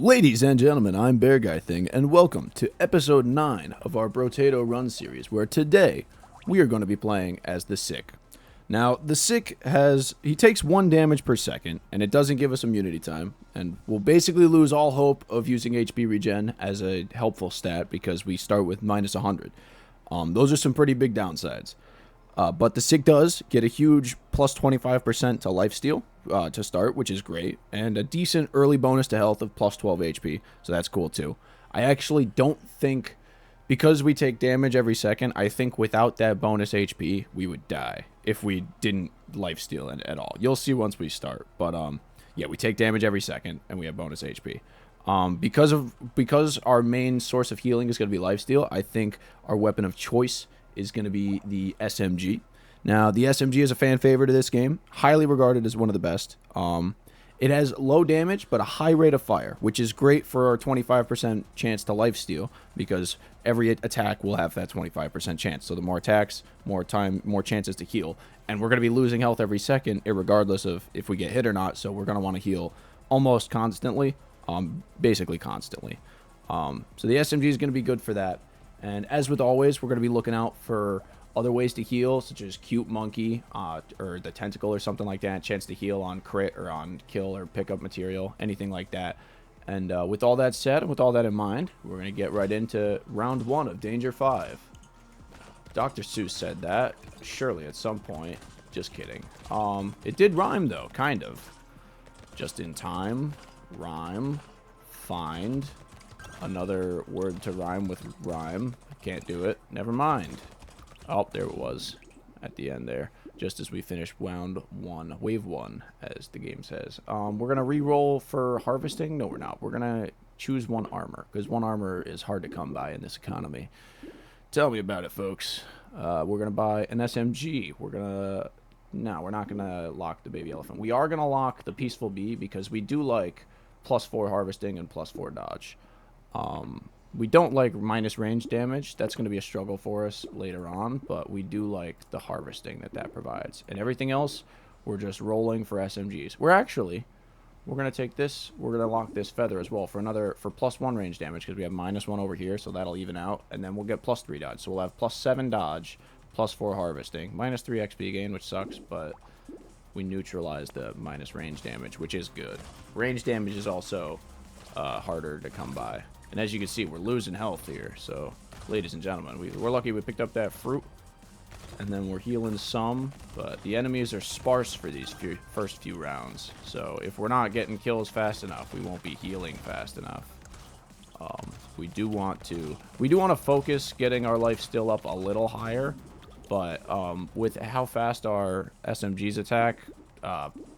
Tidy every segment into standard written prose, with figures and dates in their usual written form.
Ladies and gentlemen, I'm Bear Guy Thing, and welcome to episode 9 of our Brotato Run series, where today we are going to be playing as the Sick. Now, the Sick he takes 1 damage per second, and it doesn't give us immunity time, and we'll basically lose all hope of using HP regen as a helpful stat because we start with minus 100. Those are some pretty big downsides. But the Sick does get a huge plus 25% to lifesteal to start, which is great, and a decent early bonus to health of plus 12 HP, so that's cool too. I actually don't think, because we take damage every second, I think without that bonus HP, we would die if we didn't lifesteal at all. You'll see once we start, but yeah, we take damage every second, and we have bonus HP. Because our main source of healing is going to be lifesteal, I think our weapon of choice is going to be the SMG. Now, the SMG is a fan favorite of this game, highly regarded as one of the best. It has low damage, but a high rate of fire, which is great for our 25% chance to lifesteal, because every attack will have that 25% chance. So the more attacks, more time, more chances to heal. And we're going to be losing health every second, regardless of if we get hit or not, so we're going to want to heal almost constantly, basically constantly. So the SMG is going to be good for that. And as with always, we're going to be looking out for other ways to heal, such as Cute Monkey or the Tentacle or something like that. Chance to heal on crit or on kill or pick up material, anything like that. And with all that said, and with all that in mind, we're going to get right into round 1 of Danger 5. Dr. Seuss said that, surely at some point. Just kidding. It did rhyme, though, kind of. Just in time, rhyme, find... another word to rhyme with rhyme. Can't do it. Never mind. Oh, there it was at the end there. Just as we finished round 1, wave 1, as the game says. We're going to re-roll for harvesting. No, we're not. We're going to choose 1 armor, because 1 armor is hard to come by in this economy. Tell me about it, folks. We're going to buy an SMG. No, we're not going to lock the baby elephant. We are going to lock the peaceful bee, because we do like plus 4 harvesting and plus 4 dodge. We don't like minus range damage. That's going to be a struggle for us later on, but we do like the harvesting that provides. And everything else, we're just rolling for SMGs. We're going to take this, we're going to lock this feather as well for plus 1 range damage, because we have minus 1 over here, so that'll even out. And then we'll get plus 3 dodge, so we'll have plus 7 dodge, plus 4 harvesting. Minus 3 XP gain, which sucks, but we neutralize the minus range damage, which is good. Range damage is also harder to come by. And as you can see, we're losing health here. So, ladies and gentlemen, we're lucky we picked up that fruit. And then we're healing some. But the enemies are sparse for these first few rounds. So, if we're not getting kills fast enough, we won't be healing fast enough. We do want to focus getting our life still up a little higher. But with how fast our SMGs attack,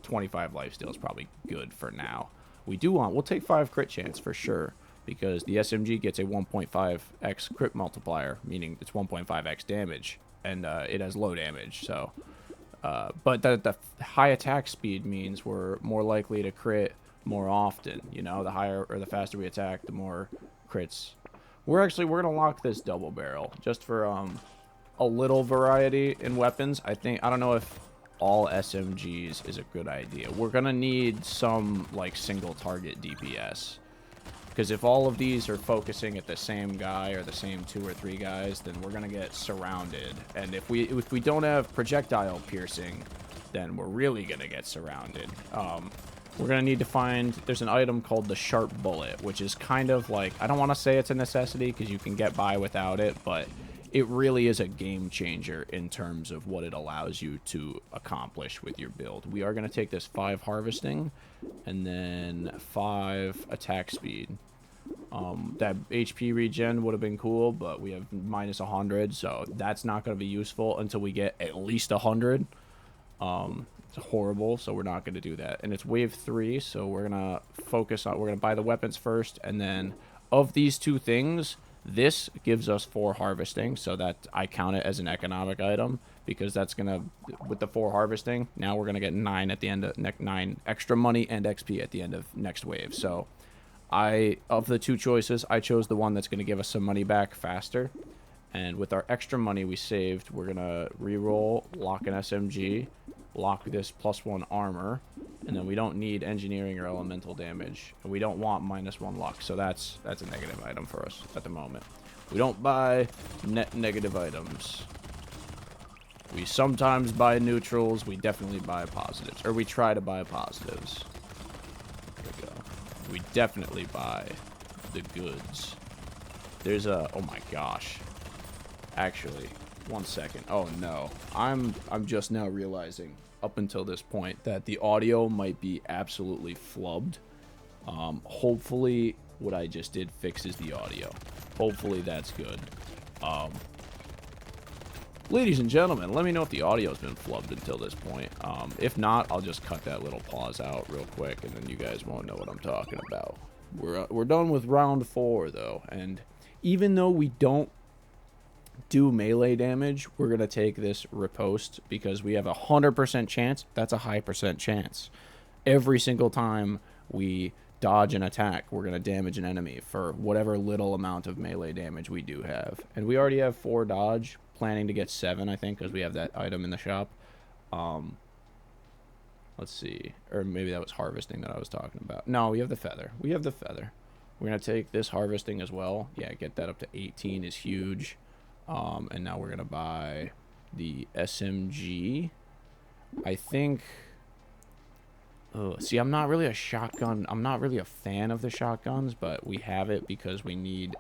25 lifesteal is probably good for now. We'll take 5 crit chance for sure, because the SMG gets a 1.5x crit multiplier, meaning it's 1.5x damage, and it has low damage. So, but the high attack speed means we're more likely to crit more often. You know, the higher or the faster we attack, the more crits. We're gonna lock this double barrel just for a little variety in weapons. I don't know if all SMGs is a good idea. We're gonna need some like single target DPS, because if all of these are focusing at the same guy or the same 2 or 3 guys, then we're gonna get surrounded. And if we don't have projectile piercing, then we're really gonna get surrounded. We're gonna need to find, there's an item called the sharp bullet, which is kind of like, I don't want to say it's a necessity because you can get by without it, but it really is a game changer in terms of what it allows you to accomplish with your build. We are going to take this 5 harvesting and then 5 attack speed. That HP regen would have been cool, but we have minus 100, so that's not going to be useful until we get at least 100. It's horrible, so we're not going to do that. And it's wave 3, so we're going to buy the weapons first, and then of these 2 things, this gives us 4 harvesting, so that I count it as an economic item, because that's gonna, with the 4 harvesting, now we're gonna get 9 at the end of 9 extra money and XP at the end of next wave. So of the 2 choices, I chose the one that's gonna give us some money back faster. And with our extra money we saved, we're gonna re-roll, lock an SMG, lock this plus 1 armor, And then we don't need engineering or elemental damage. And we don't want -1 luck. So that's a negative item for us at the moment. We don't buy net negative items. We sometimes buy neutrals. We definitely buy positives. Or we try to buy positives. There we go. We definitely buy the goods. There's a... Oh my gosh. Actually, 1 second. Oh no. I'm just now realizing, up until this point, that the audio might be absolutely flubbed. Hopefully what I just did fixes the audio. Hopefully that's good. Ladies and gentlemen, let me know if the audio's been flubbed until this point. If not, I'll just cut that little pause out real quick, and then you guys won't know what I'm talking about. We're done with round 4, though, and even though we don't do melee damage, we're going to take this riposte because we have a 100% chance. That's a high percent chance. Every single time we dodge an attack, we're going to damage an enemy for whatever little amount of melee damage we do have. And we already have 4 dodge, planning to get 7, I think, because we have that item in the shop. Let's see. Or maybe that was harvesting that I was talking about. No, we have the feather. We have the feather. We're going to take this harvesting as well. Yeah, get that up to 18 is huge. And now we're going to buy the SMG. I think... Oh, see, I'm not really a shotgun. I'm not really a fan of the shotguns, but we have it because we need...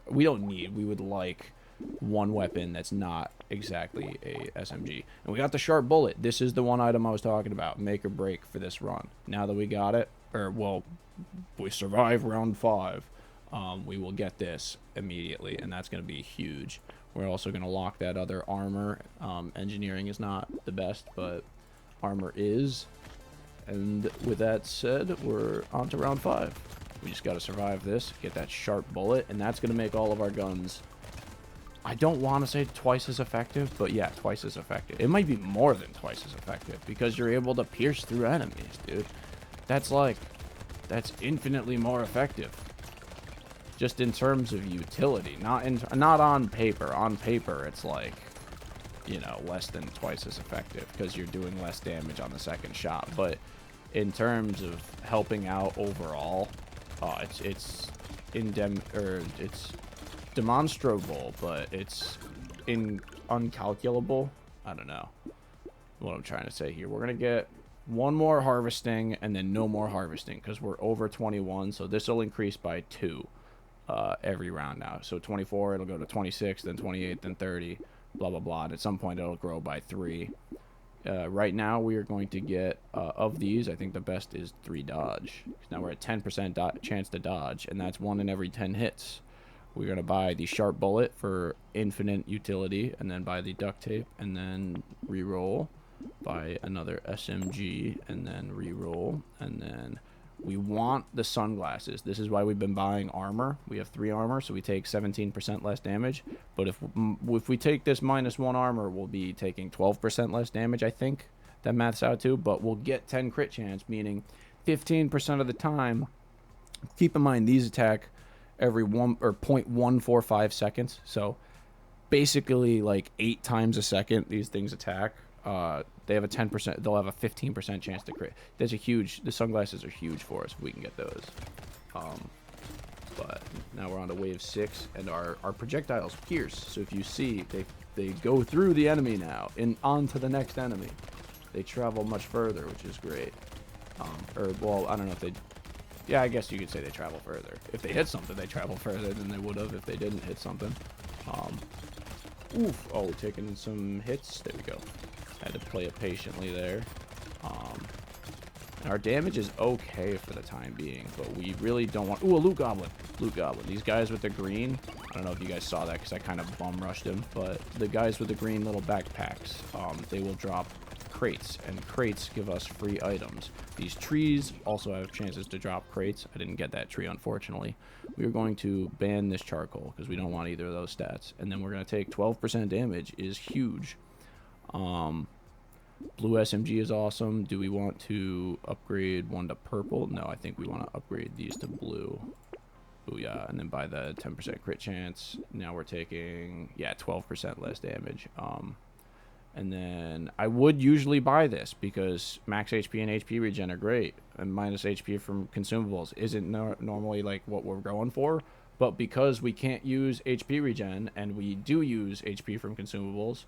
We don't need. We would like one weapon that's not exactly a SMG. And we got the sharp bullet. This is the one item I was talking about. Make or break for this run. Now that we got it, or, well, we survive round 5, we will get this immediately, and that's going to be huge. We're also going to lock that other armor. Engineering is not the best, but armor is. And with that said, we're on to round 5. We just got to survive this, get that sharp bullet, and that's going to make all of our guns, I don't want to say twice as effective, but yeah, twice as effective. It might be more than twice as effective, because you're able to pierce through enemies, dude. That's infinitely more effective. Just in terms of utility, not on paper. On paper, it's like, you know, less than twice as effective, because you're doing less damage on the second shot. But in terms of helping out overall, it's demonstrable, but it's uncalculable. I don't know what I'm trying to say here. We're gonna get one more harvesting and then no more harvesting because we're over 21, so this will increase by 2 every round now. So 24, it'll go to 26, then 28, then 30, blah blah blah, and at some point it'll grow by 3. Right now we are going to get of these, I think the best is 3 dodge. Now we're at 10% chance to dodge, and that's 1 in every 10 hits. We're going to buy the sharp bullet for infinite utility, and then buy the duct tape, and then reroll. Buy another SMG, and then reroll. And then we want the sunglasses. This is why we've been buying armor. We have 3 armor, so we take 17% less damage. But if we take this -1 armor, we'll be taking 12% less damage, I think. That maths out to. But we'll get 10 crit chance, meaning 15% of the time. Keep in mind, these attack every 0.145 seconds, so basically like 8 times a second these things attack. They have a 10%, they'll have a 15% chance to crit. There's a huge, the sunglasses are huge for us if we can get those. But now we're on to wave 6, and our projectiles pierce, so if you see, they go through the enemy now and onto the next enemy. They travel much further, which is great. Well, I don't know if they... Yeah, I guess you could say they travel further. If they hit something, they travel further than they would have if they didn't hit something. Oof. Oh, taking some hits. There we go. Had to play it patiently there. And our damage is okay for the time being, but we really don't want... Ooh, a loot goblin. Loot goblin. These guys with the green... I don't know if you guys saw that because I kind of bum rushed him, but the guys with the green little backpacks, they will drop crates, and crates give us free items. These trees also have chances to drop crates. I didn't get that tree, unfortunately. We are going to ban this charcoal because we don't want either of those stats. And then we're going to take 12% damage is huge. Blue SMG is awesome. Do we want to upgrade one to purple? No, I think we want to upgrade these to blue. Oh yeah, and then by the 10% crit chance, now we're taking, yeah, 12% less damage. And then I would usually buy this because max HP and HP regen are great, and minus HP from consumables isn't normally like what we're going for. But because we can't use HP regen and we do use HP from consumables,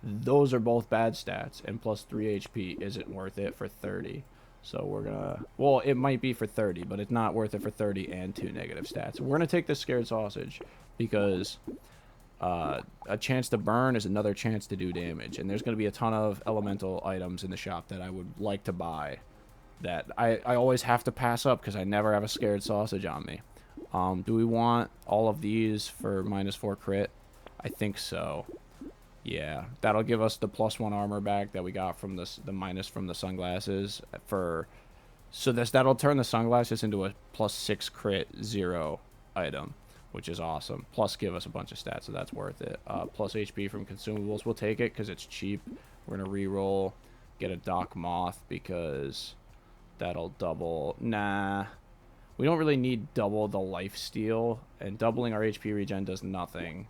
those are both bad stats, and plus 3 HP isn't worth it for 30. So we're gonna, well, it might be for 30, but it's not worth it for 30 and 2 negative stats. We're gonna take the scared sausage because a chance to burn is another chance to do damage, and there's going to be a ton of elemental items in the shop that I would like to buy that I always have to pass up because I never have a scared sausage on me. Do we want all of these for -4 crit? I think so. Yeah, that'll give us the +1 armor back that we got from the minus from the sunglasses for. So that'll turn the sunglasses into a +6 crit 0 item, which is awesome. Plus give us a bunch of stats, so that's worth it. Plus HP from consumables, we'll take it because it's cheap. We're going to re-roll, get a Doc Moth because that'll double. Nah, we don't really need double the life steal, and doubling our HP regen does nothing.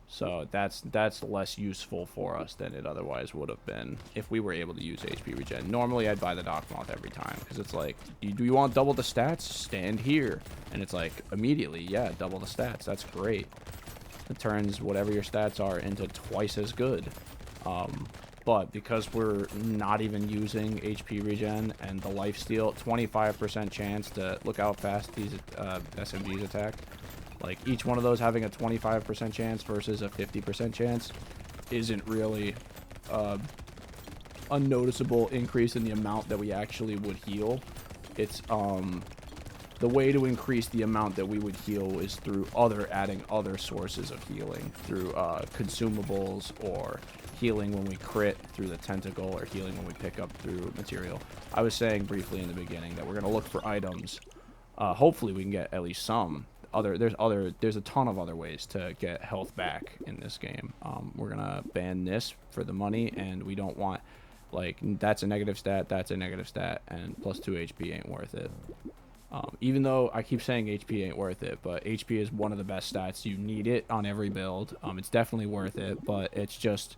So that's less useful for us than it otherwise would have been if we were able to use HP regen. Normally, I'd buy the Doc Moth every time because it's like, do you want double the stats? Stand here. And it's like, immediately, yeah, double the stats. That's great. It turns whatever your stats are into twice as good. But because we're not even using HP regen and the lifesteal, 25% chance to look how fast these SMGs attack. Like, each one of those having a 25% chance versus a 50% chance isn't really a noticeable increase in the amount that we actually would heal. It's, the way to increase the amount that we would heal is through adding other sources of healing. Through, consumables, or healing when we crit through the tentacle, or healing when we pick up through material. I was saying briefly in the beginning that we're going to look for items. Hopefully we can get at least some. There's a ton of other ways to get health back in this game. We're gonna ban this for the money, and we don't want, like, that's a negative stat, and plus 2 HP ain't worth it. Even though I keep saying HP ain't worth it, but HP is one of the best stats. You need it on every build. It's definitely worth it, but it's just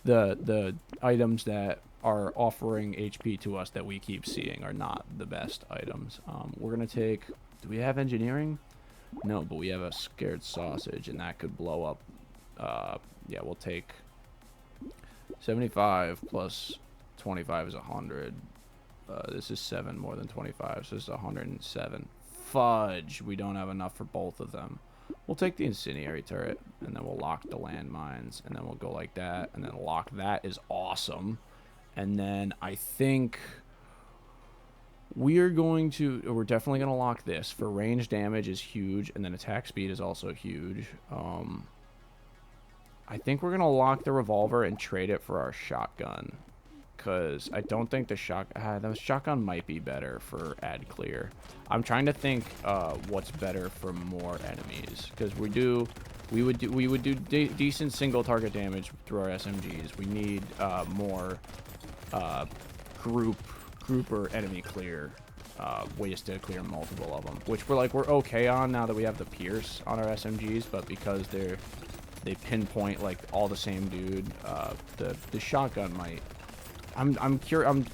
the items that are offering HP to us that we keep seeing are not the best items. We're gonna take, do we have engineering? No, but we have a scared sausage, and that could blow up. Yeah, we'll take 75 plus 25 is 100. This is 7 more than 25, so this is 107. Fudge! We don't have enough for both of them. We'll take the incendiary turret, and then we'll lock the landmines, and then we'll go like that, and then lock that is awesome. And then I think we're definitely going to lock this. For range damage is huge, and then attack speed is also huge. I think we're going to lock the revolver and trade it for our shotgun. Because I don't think the shotgun might be better for ad clear. I'm trying to think what's better for more enemies. Because we would do decent single target damage through our SMGs. We need more group or enemy clear ways to clear multiple of them, which we're okay on now that we have the pierce on our SMGs, but because they pinpoint like all the same dude, the shotgun might. I'm curious.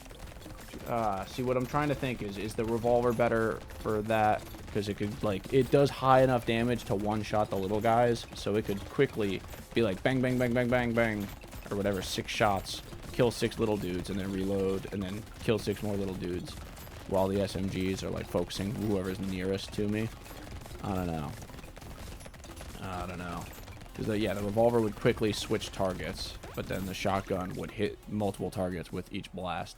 See, what I'm trying to think is the revolver better for that, because it does high enough damage to one shot the little guys, so it could quickly be like bang bang bang bang bang bang or whatever, 6 shots, kill 6 little dudes, and then reload, and then kill 6 more little dudes, while the SMGs are like focusing whoever's nearest to me. I don't know. Because yeah, the revolver would quickly switch targets, but then the shotgun would hit multiple targets with each blast.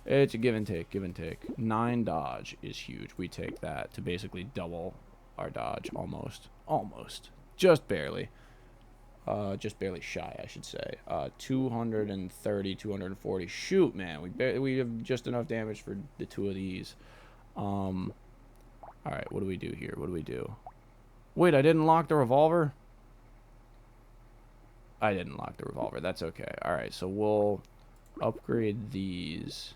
It's a give and take, 9 dodge is huge. We take that to basically double our dodge, almost, just barely shy, I should say. 230, 240. Shoot, man, we have just enough damage for the 2 of these. All right, what do we do here? Wait, I didn't lock the revolver. That's okay. All right, so we'll upgrade these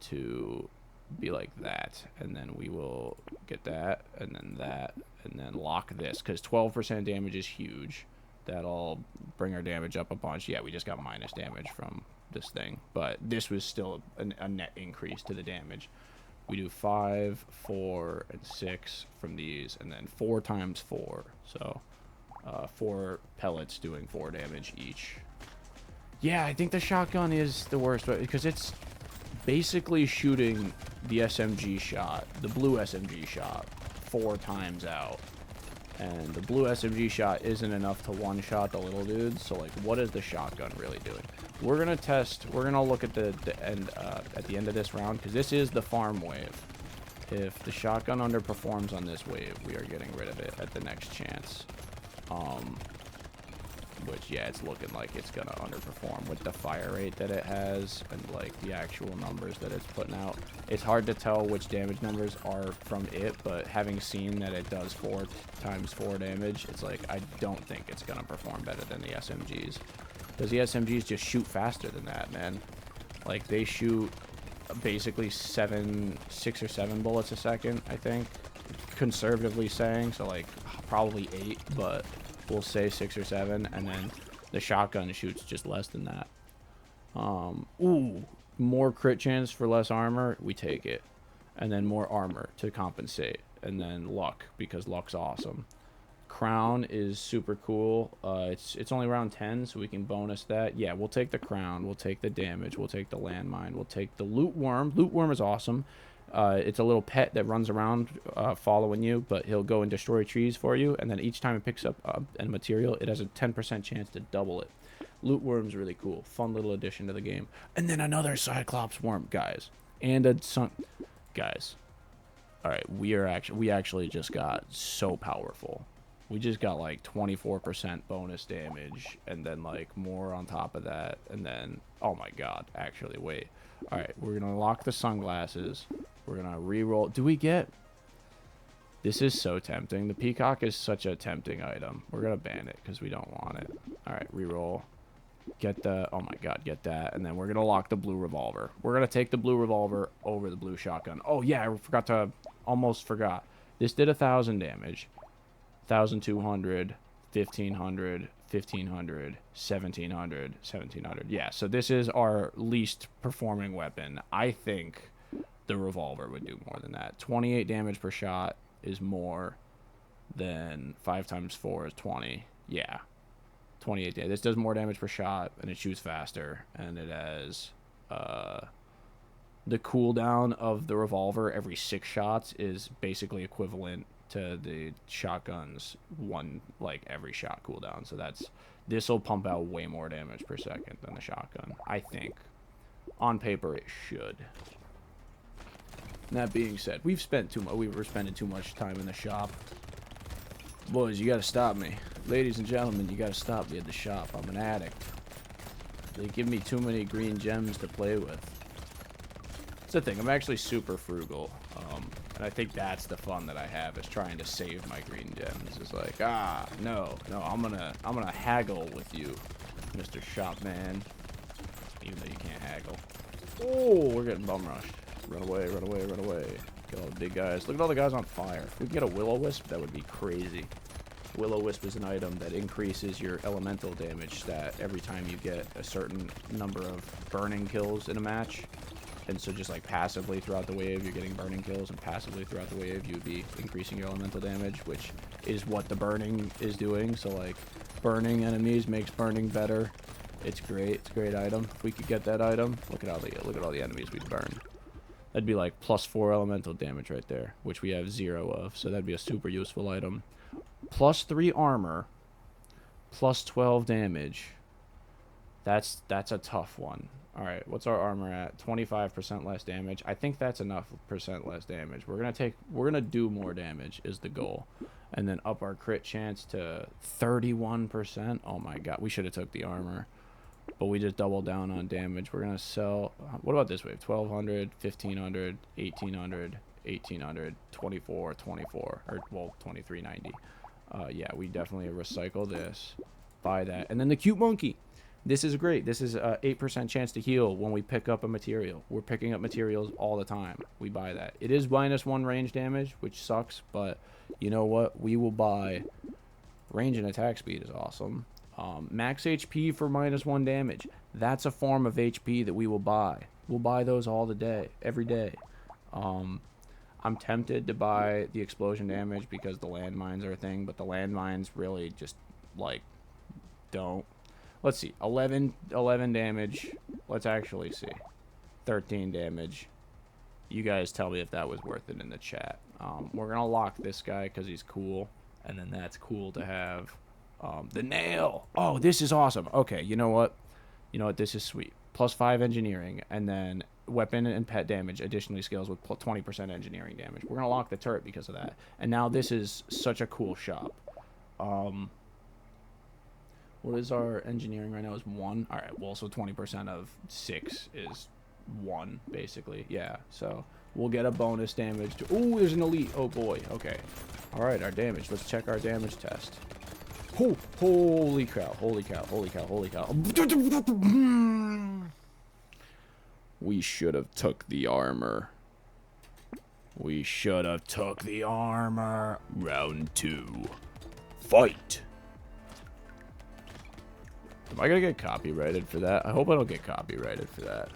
to be like that, and then we will get that, and then lock this, because 12% damage is huge. That'll bring our damage up a bunch. Yeah, we just got minus damage from this thing, but this was still a net increase to the damage. We do 5, 4, and 6 from these, and then 4 times 4. So 4 pellets doing 4 damage each. Yeah, I think the shotgun is the worst because it's basically shooting the SMG shot, the blue SMG shot, 4 times out. And the blue SMG shot isn't enough to one-shot the little dudes, so like, what is the shotgun really doing? We're gonna test. We're gonna look at the end at the end of this round because this is the farm wave. If the shotgun underperforms on this wave, we are getting rid of it at the next chance. Which, yeah, it's looking like it's gonna underperform with the fire rate that it has and like the actual numbers that it's putting out. It's hard to tell which damage numbers are from it, but having seen that it does 4 times 4 damage, it's like I don't think it's gonna perform better than the SMGs. Because the SMGs just shoot faster than that, man. Like, they shoot basically 6 or 7 bullets a second, I think. Conservatively saying, so like probably 8, but we'll say 6 or 7, and then the shotgun shoots just less than that. Ooh, more crit chance for less armor, we take it. And then more armor to compensate. And then luck, because luck's awesome. Crown is super cool. It's only round 10, so we can bonus that. Yeah, we'll take the crown. We'll take the damage. We'll take the landmine. We'll take the loot worm. Loot worm is awesome. It's a little pet that runs around following you, but he'll go and destroy trees for you. And then each time it picks up a material, it has a 10% chance to double it. Loot worm's really cool. Fun little addition to the game. And then another Cyclops worm, guys. And a sun... Guys. Alright, we actually just got so powerful. We just got like 24% bonus damage, and then like more on top of that, and then, oh my god, actually, wait. Alright, we're gonna lock the sunglasses. We're gonna re-roll. Do we get... This is so tempting. The peacock is such a tempting item. We're gonna ban it, because we don't want it. Alright, re-roll. Get the... Oh my god, get that. And then we're gonna lock the blue revolver. We're gonna take the blue revolver over the blue shotgun. Oh yeah, I forgot to... Almost forgot. This did 1,000 damage. 1,200, 1,500, 1,500, 1,700, 1,700. Yeah, so this is our least performing weapon. I think the revolver would do more than that. 28 damage per shot is more than 5 times 4 is 20. Yeah, 28 damage. This does more damage per shot, and it shoots faster, and it has... the cooldown of the revolver every 6 shots is basically equivalent to the shotgun's every shot cooldown. So this will pump out way more damage per second than the shotgun. I think on paper it should. And that being said, we were spending too much time in the shop. Boys, you gotta stop me. Ladies and gentlemen, you gotta stop me at the shop. I'm an addict. They give me too many green gems to play with. That's the thing, I'm actually super frugal. And I think that's the fun that I have, is trying to save my green gems. It's like, no, I'm gonna haggle with you, Mr. Shopman. Even though you can't haggle. Oh, we're getting bum rushed. Run away, run away, run away. Get all the big guys. Look at all the guys on fire. If we can get a will-o-wisp, that would be crazy. Will-o-wisp is an item that increases your elemental damage stat every time you get a certain number of burning kills in a match. And so just like passively throughout the wave, you're getting burning kills, and passively throughout the wave, you'd be increasing your elemental damage, which is what the burning is doing. So like, burning enemies makes burning better. It's great. It's a great item. If we could get that item, look at all the enemies we'd burn. That'd be like +4 elemental damage right there, which we have 0 of. So that'd be a super useful item. +3 armor, +12 damage. That's a tough one. Alright, what's our armor at? 25% less damage. I think that's enough percent less damage. We're gonna do more damage is the goal. And then up our crit chance to 31%. Oh my god, we should have took the armor. But we just doubled down on damage. We're gonna sell... What about this wave? 1,200, 1,500, 1,800, 1,800, 24, 24. Or, well, 2390. Yeah, we definitely recycle this. Buy that. And then the cute monkey. This is great. This is a 8% chance to heal when we pick up a material. We're picking up materials all the time. We buy that. It is -1 range damage, which sucks, but you know what? We will buy Range and attack speed is awesome. Max HP for -1 damage. That's a form of HP that we will buy. We'll buy those all the day, every day. I'm tempted to buy the explosion damage because the landmines are a thing, but the landmines really just, like, don't. Let's see. 11 damage. Let's actually see. 13 damage. You guys tell me if that was worth it in the chat. We're going to lock this guy because he's cool. And then that's cool to have. The nail. Oh, this is awesome. Okay, you know what? This is sweet. +5 engineering. And then weapon and pet damage additionally scales with 20% engineering damage. We're going to lock the turret because of that. And now this is such a cool shop. What is our engineering right now? Is 1. All right, well, so 20% of 6 is 1, basically. Yeah, so we'll get a bonus damage. Oh, there's an elite. Oh, boy. Okay. All right, our damage. Let's check our damage test. Oh, holy cow. Holy cow. Holy cow. Holy cow. We should have took the armor. We should have took the armor. Round 2. Fight. Am I gonna get copyrighted for that? I hope I don't get copyrighted for that.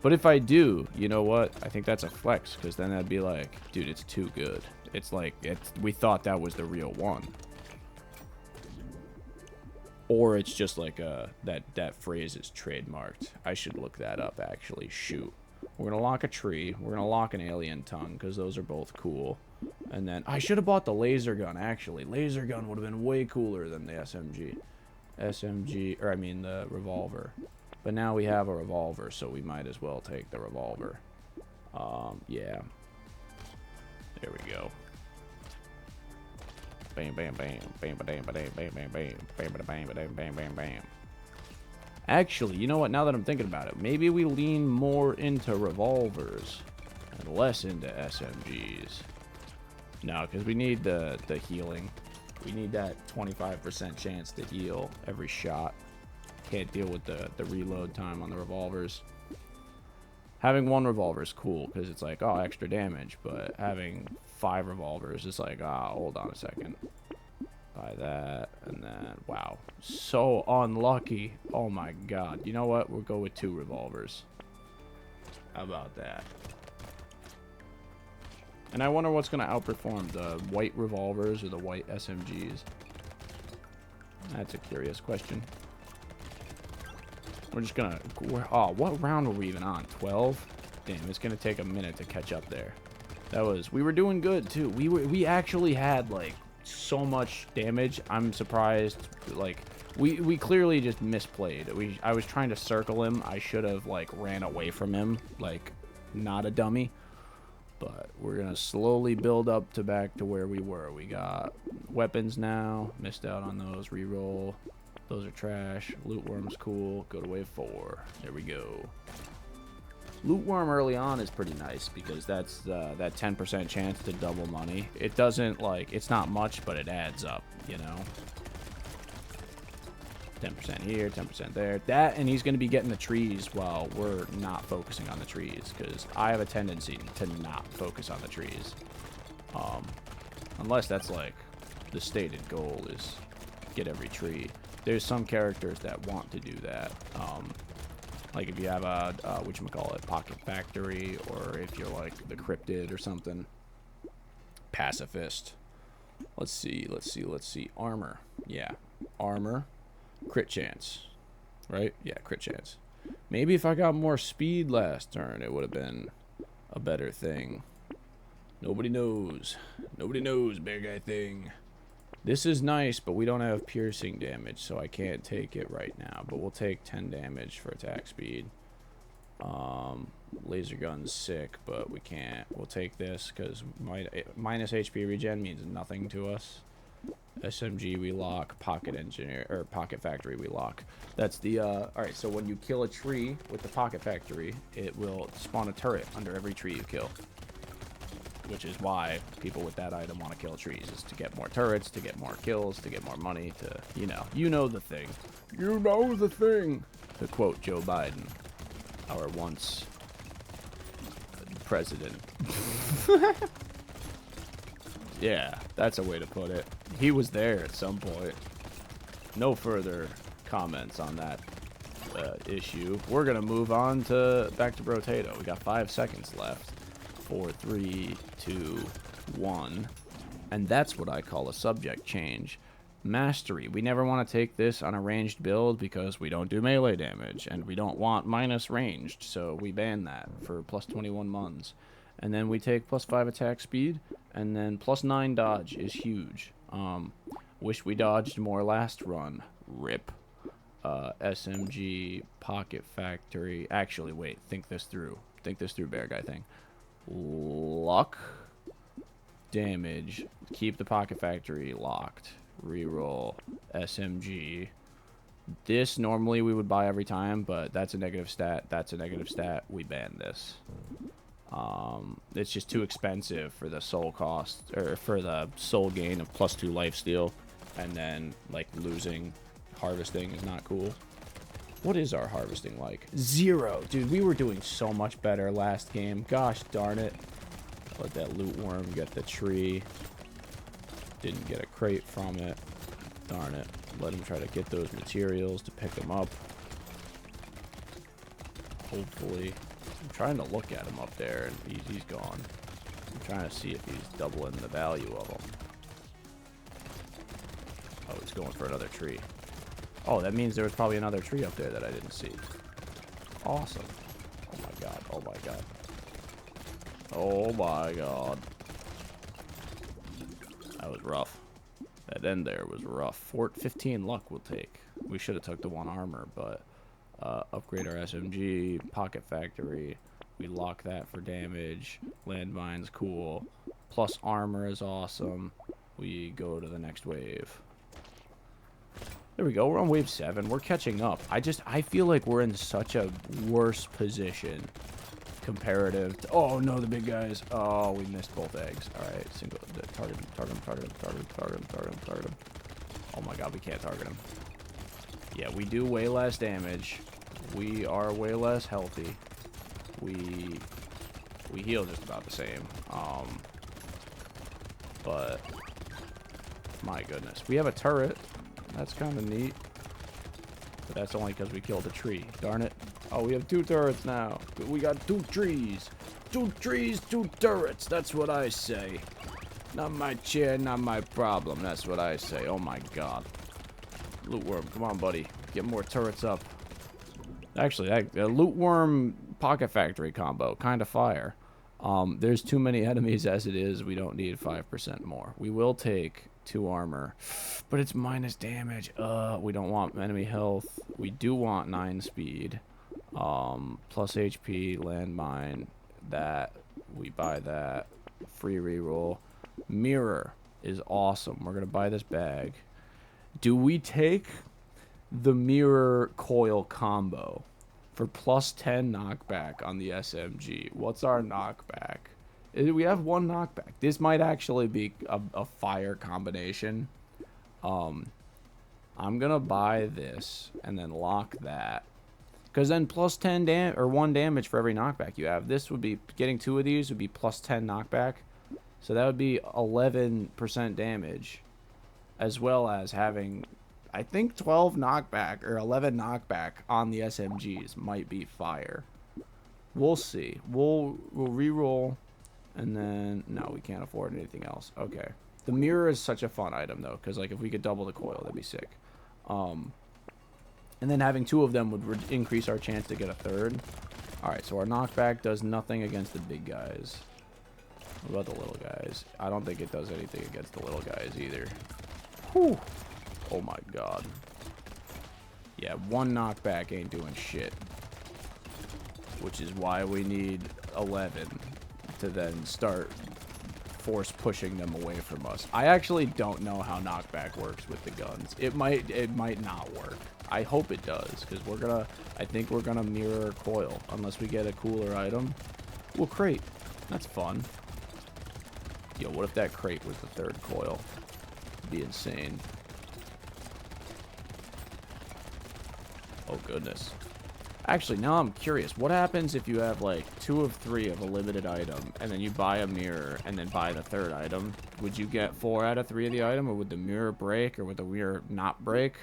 But if I do, you know what? I think that's a flex, because then that'd be like, dude, it's too good. It's like, we thought that was the real one. Or it's just like that phrase is trademarked. I should look that up, actually. Shoot. We're gonna lock a tree. We're gonna lock an alien tongue, because those are both cool. And then, I should have bought the laser gun, actually. Laser gun would have been way cooler than the SMG. Or I mean the revolver. But now we have a revolver, so we might as well take the revolver. Yeah. There we go. Bam, bam, bam, bam, bam, bam, bam, bam, bam, bam, bam, bam, bam, bam, bam. Actually, you know what? Now that I'm thinking about it, maybe we lean more into revolvers and less into SMGs. No, because we need the healing. We need that 25% chance to heal every shot. Can't deal with the reload time on the revolvers. Having 1 revolver is cool because it's like, oh, extra damage. But having 5 revolvers is like, ah, hold on a second. Buy that. And then, wow. So unlucky. Oh my god. You know what? We'll go with 2 revolvers. How about that? And I wonder what's going to outperform, the white revolvers or the white SMGs. That's a curious question. We're just going to... Oh, what round were we even on? 12? Damn, it's going to take a minute to catch up there. That was... We were doing good, too. We actually had, like, so much damage. I'm surprised. Like, we clearly just misplayed. I was trying to circle him. I should have, like, ran away from him. Like, not a dummy. But we're going to slowly build up to back to where we were. We got weapons now. Missed out on those. Reroll. Those are trash. Loot worm's cool. Go to wave 4. There we go. Loot worm early on is pretty nice because that's that 10% chance to double money. It doesn't, like, it's not much, but it adds up, you know? 10% here, 10% there. That, and he's going to be getting the trees while we're not focusing on the trees, because I have a tendency to not focus on the trees. Unless that's, like, the stated goal is get every tree. There's some characters that want to do that. Like if you have a, whatchamacallit, Pocket Factory, or if you're, like, the Cryptid or something. Pacifist. Let's see. Armor. Yeah. Armor. Crit chance, right? Yeah, crit chance. Maybe if I got more speed last turn, it would have been a better thing. Nobody knows. Nobody knows, bear guy thing. This is nice, but we don't have piercing damage, so I can't take it right now. But we'll take 10 damage for attack speed. Laser gun's sick, but we can't. We'll take this because minus HP regen means nothing to us. SMG we lock, Pocket Factory we lock. That's the alright, so when you kill a tree with the Pocket Factory, it will spawn a turret under every tree you kill. Which is why people with that item want to kill trees, is to get more turrets, to get more kills, to get more money, to, you know the thing. You know the thing. To quote Joe Biden, our once president. Yeah, that's a way to put it. He was there at some point. No further comments on that issue. We're gonna move on to back to Brotato. We got 5 seconds left. 4, 3, 2, 1, and that's what I call a subject change. Mastery. We never want to take this on a ranged build because we don't do melee damage, and we don't want minus ranged, so we ban that for plus 21 muns. And then we take plus 5 attack speed, and then plus 9 dodge is huge. Wish we dodged more last run. RIP. SMG, Pocket Factory. Actually, wait. Think this through. Think this through, Bear Guy thing. Luck. Damage. Keep the Pocket Factory locked. Reroll. SMG. This normally we would buy every time, but that's a negative stat. That's a negative stat. We ban this. It's just too expensive for the soul cost, or for the soul gain of plus 2 lifesteal, and then like losing harvesting is not cool. What is our harvesting like? 0. Dude, we were doing so much better last game. Gosh darn it. Let that loot worm get the tree. Didn't get a crate from it. Darn it. Let him try to get those materials to pick them up. Hopefully. I'm trying to look at him up there, and he's gone. I'm trying to see if he's doubling the value of them. Oh, he's going for another tree. Oh, that means there was probably another tree up there that I didn't see. Awesome. Oh my god. Oh my god. Oh my god. That was rough. That end there was rough. 15 luck we'll take. We should have took the 1 armor, but upgrade our SMG, Pocket Factory. We lock that for damage. Landmine's cool. Plus armor is awesome. We go to the next wave. There we go. We're on wave 7. We're catching up. I feel like we're in such a worse position comparative to, oh no, the big guys. Oh, we missed both eggs. All right, single target him. Oh my god, we can't target him. Yeah, we do way less damage. We are way less healthy. We heal just about the same. But my goodness, we have a turret. That's kind of neat. But that's only because we killed a tree. Darn it. Oh, we have 2 turrets now. We got 2 trees. 2 trees, 2 turrets. That's what I say. Not my chair, not my problem. That's what I say. Oh my god. Loot worm, come on, buddy. Get more turrets up. Actually, that loot worm Pocket Factory combo, kind of fire. There's too many enemies as it is. We don't need 5% more. We will take 2 armor, but it's minus damage. We don't want enemy health. We do want 9 speed. Plus HP, landmine. That we buy that. Free reroll. Mirror is awesome. We're gonna buy this bag. Do we take the mirror coil combo for plus 10 knockback on the SMG? What's our knockback? We have 1 knockback. This might actually be a fire combination. I'm gonna buy this and then lock that, because then plus 10 or 1 damage for every knockback you have. This would be getting 2 of these would be plus 10 knockback, so that would be 11% damage, as well as having, I think, 12 knockback or 11 knockback on the SMGs might be fire. We'll see. We'll reroll, and then no, we can't afford anything else. Okay. The mirror is such a fun item though, because like if we could double the coil, that'd be sick. And then having 2 of them would increase our chance to get a 3rd. All right, so our knockback does nothing against the big guys. What about the little guys? I don't think it does anything against the little guys either. Whew. Oh my god. Yeah, 1 knockback ain't doing shit. Which is why we need 11 to then start force pushing them away from us. I actually don't know how knockback works with the guns. It might not work. I hope it does, because I think we're gonna mirror coil unless we get a cooler item. Well, crate. That's fun. Yo, what if that crate was the 3rd coil? It'd be insane. Oh goodness. Actually, now I'm curious. What happens if you have, like, 2 of 3 of a limited item, and then you buy a mirror, and then buy the 3rd item? Would you get 4 out of 3 of the item, or would the mirror break, or would the mirror not break?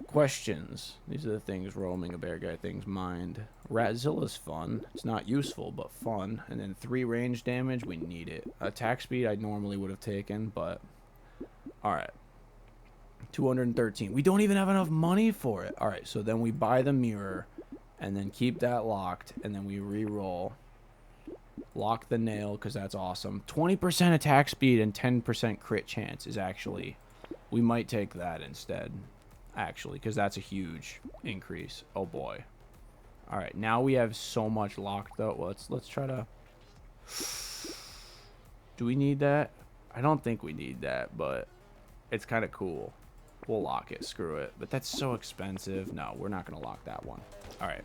Questions. These are the things roaming a bear guy thing's mind. Ratzilla's fun. It's not useful, but fun. And then 3 range damage, we need it. Attack speed I normally would have taken, but... Alright. 213. We don't even have enough money for it. Alright, so then we buy the mirror, and then keep that locked, and then we re-roll. Lock the nail, because that's awesome. 20% attack speed and 10% crit chance is actually... We might take that instead, actually, because that's a huge increase. Oh, boy. Alright, now we have so much locked, though. Well, let's try to... Do we need that? I don't think we need that, but it's kind of cool. We'll lock it. Screw it. But that's so expensive. No, we're not going to lock that one. All right.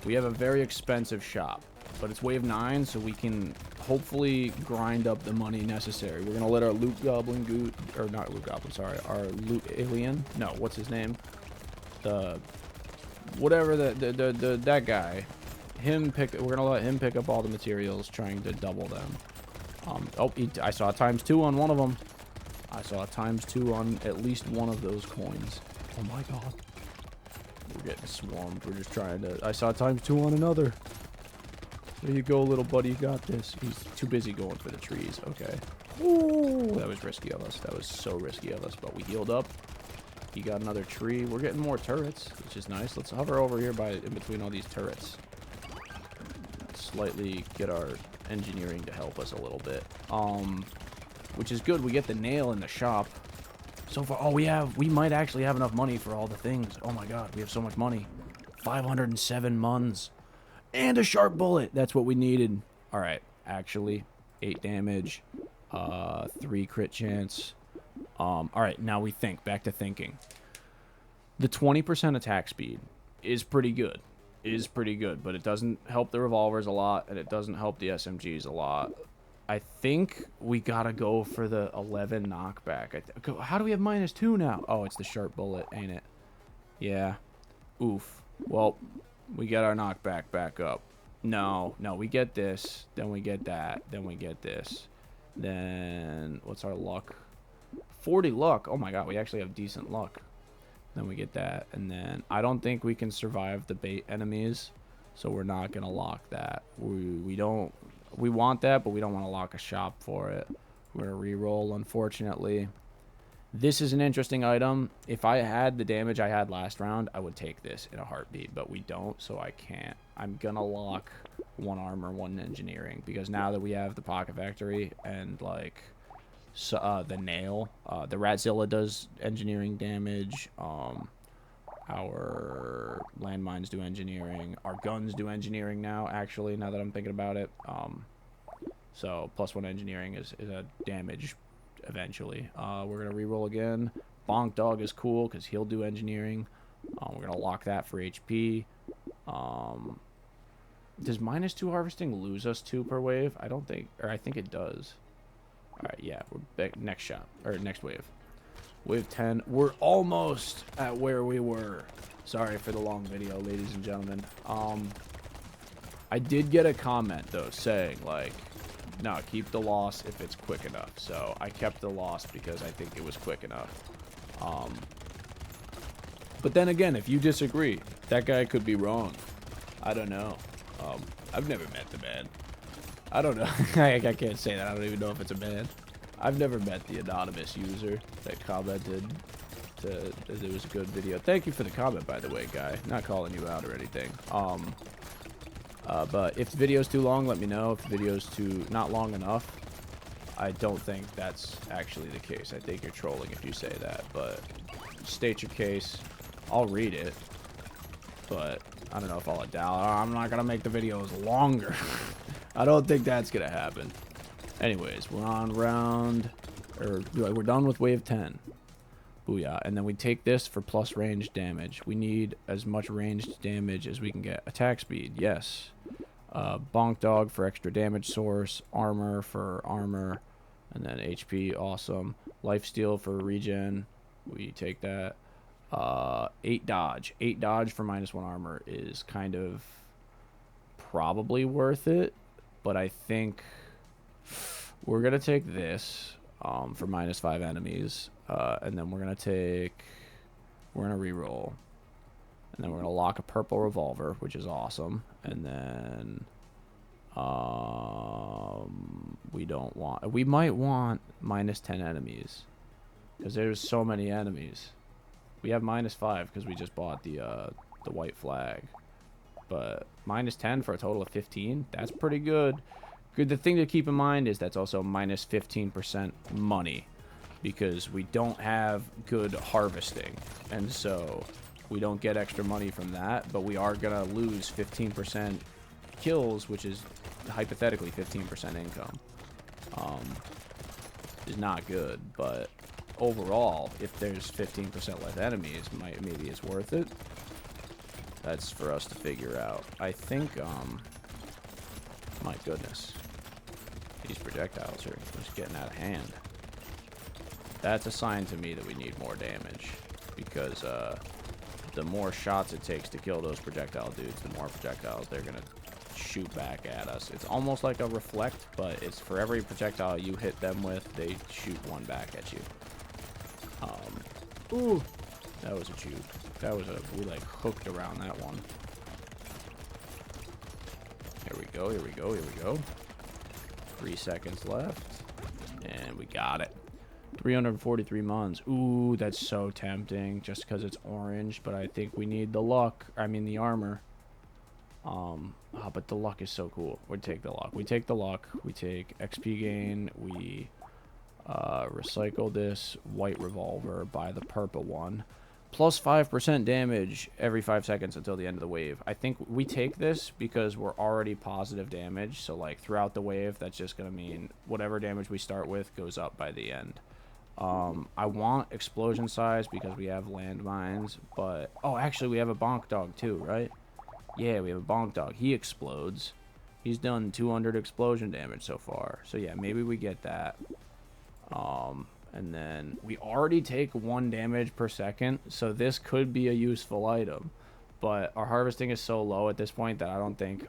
We have a very expensive shop, but it's wave 9, so we can hopefully grind up the money necessary. We're going to let our loot goblin or not loot goblin, sorry, our loot alien. No, what's his name? Whatever that guy. We're going to let him pick up all the materials, trying to double them. I saw ×2 on one of them. I saw ×2 on at least one of those coins. Oh my god. We're getting swarmed. We're just trying to... I saw ×2 on another. There you go, little buddy. You got this. He's too busy going for the trees. Okay. Ooh, that was risky of us. That was so risky of us. But we healed up. He got another tree. We're getting more turrets, which is nice. Let's hover over here in between all these turrets. Slightly get our engineering to help us a little bit. Which is good. We get the nail in the shop. So far, oh, we might actually have enough money for all the things. Oh my god, we have so much money. 507 muns. And a sharp bullet. That's what we needed. Alright, actually, 8 damage. 3 crit chance. Alright, now we think. Back to thinking. The 20% attack speed is pretty good. But it doesn't help the revolvers a lot, and it doesn't help the SMGs a lot. I think we gotta go for the 11 knockback. How do we have -2 now? Oh, it's the sharp bullet, ain't it? Yeah. Oof. Well, we get our knockback back up. No, we get this. Then we get that. Then we get this. Then, what's our luck? 40 luck. Oh my god, we actually have decent luck. Then we get that. And then, I don't think we can survive the bait enemies. So we're not gonna lock that. We want that, but we don't want to lock a shop for it. We're going to re-roll, unfortunately. This is an interesting item. If I had the damage I had last round, I would take this in a heartbeat, but we don't, so I can't. I'm going to lock 1 armor, 1 engineering, because now that we have the Pocket Factory and, like, the nail, the Ratzilla does engineering damage, our landmines do engineering. Our guns do engineering now, actually, now that I'm thinking about it. So, +1 engineering is a damage eventually. We're going to reroll again. Bonk Dog is cool because he'll do engineering. We're going to lock that for HP. Does -2 harvesting lose us 2 per wave? I don't think, or I think it does. Alright, yeah, we're back next shot, or next wave. Wave 10. We're almost at where we were. Sorry for the long video, ladies and gentlemen. I did get a comment, though, saying, like, no, keep the loss if it's quick enough. So I kept the loss because I think it was quick enough. But then again, if you disagree, that guy could be wrong. I don't know. I've never met the man. I don't know. I can't say that. I don't even know if it's a man. I've never met the anonymous user that commented that it was a good video. Thank you for the comment, by the way, guy. Not calling you out or anything. But if the video's too long, let me know. If the video's not long enough, I don't think that's actually the case. I think you're trolling if you say that, but state your case. I'll read it, but I don't know if I'll I'm not gonna make the videos longer. I don't think that's gonna happen. Anyways, we're on we're done with wave 10. Booyah. And then we take this for plus range damage. We need as much ranged damage as we can get. Attack speed, yes. Bonk Dog for extra damage source. Armor for armor. And then HP, awesome. Lifesteal for regen. We take that. 8 dodge. 8 dodge for -1 armor is kind of probably worth it, but I think we're gonna take this for -5 enemies, and then we're gonna reroll, and then we're gonna lock a purple revolver, which is awesome, and then we might want -10 enemies because there's so many enemies. We have -5 because we just bought the white flag. But -10 for a total of 15, that's pretty good. The thing to keep in mind is that's also -15% money because we don't have good harvesting. And so we don't get extra money from that, but we are going to lose 15% kills, which is hypothetically 15% income. Is not good, but overall, if there's 15% less enemies, maybe it's worth it. That's for us to figure out. I think, my goodness. These projectiles are just getting out of hand. That's a sign to me that we need more damage. Because, the more shots it takes to kill those projectile dudes, the more projectiles they're gonna shoot back at us. It's almost like a reflect, but it's for every projectile you hit them with, they shoot one back at you. Ooh, that was a juke. We like hooked around that one. Here we go, here we go, here we go. 3 seconds left. And we got it. 343 mons. Ooh, that's so tempting just because it's orange, but I think we need the luck. I mean the armor. But the luck is so cool. We'd take the luck. We take the luck. We take XP gain. We recycle this white revolver, buy the purple one. Plus 5% damage every 5 seconds until the end of the wave. I think we take this because we're already positive damage. So, like, throughout the wave, that's just going to mean whatever damage we start with goes up by the end. I want explosion size because we have landmines. But, oh, actually, we have a bonk dog, too, right? Yeah, we have a bonk dog. He explodes. He's done 200 explosion damage so far. So, yeah, maybe we get that. And then we already take 1 damage per second, so this could be a useful item. But our harvesting is so low at this point that I don't think,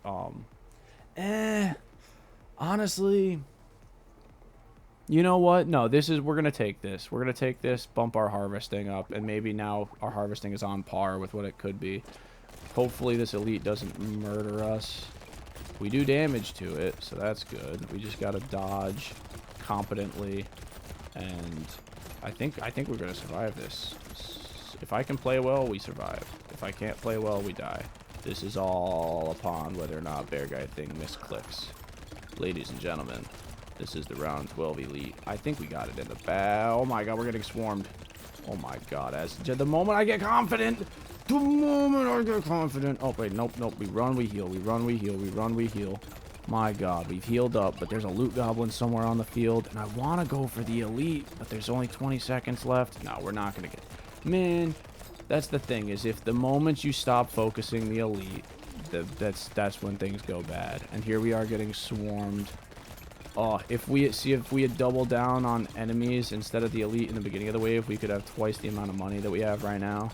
honestly, you know what? No, we're going to take this. We're going to take this, bump our harvesting up, and maybe now our harvesting is on par with what it could be. Hopefully this elite doesn't murder us. We do damage to it, so that's good. We just got to dodge competently. And I think we're gonna survive this. If I can play well, we survive. If I can't play well, we die. This is all upon whether or not Bear Guy thing misclicks. Ladies and gentlemen, this is the round 12 elite. I think we got it in the bag. Oh my god, we're getting swarmed. Oh my god, the moment I get confident. The moment I get confident. Oh wait, nope. We run, we heal. We run, we heal. We run, we heal. My god, we've healed up, but there's a loot goblin somewhere on the field, and I want to go for the elite, but there's only 20 seconds left. No, we're not going to get... Man, that's the thing, is if the moment you stop focusing the elite, that's when things go bad. And here we are getting swarmed. Oh, if we had doubled down on enemies instead of the elite in the beginning of the wave, we could have twice the amount of money that we have right now.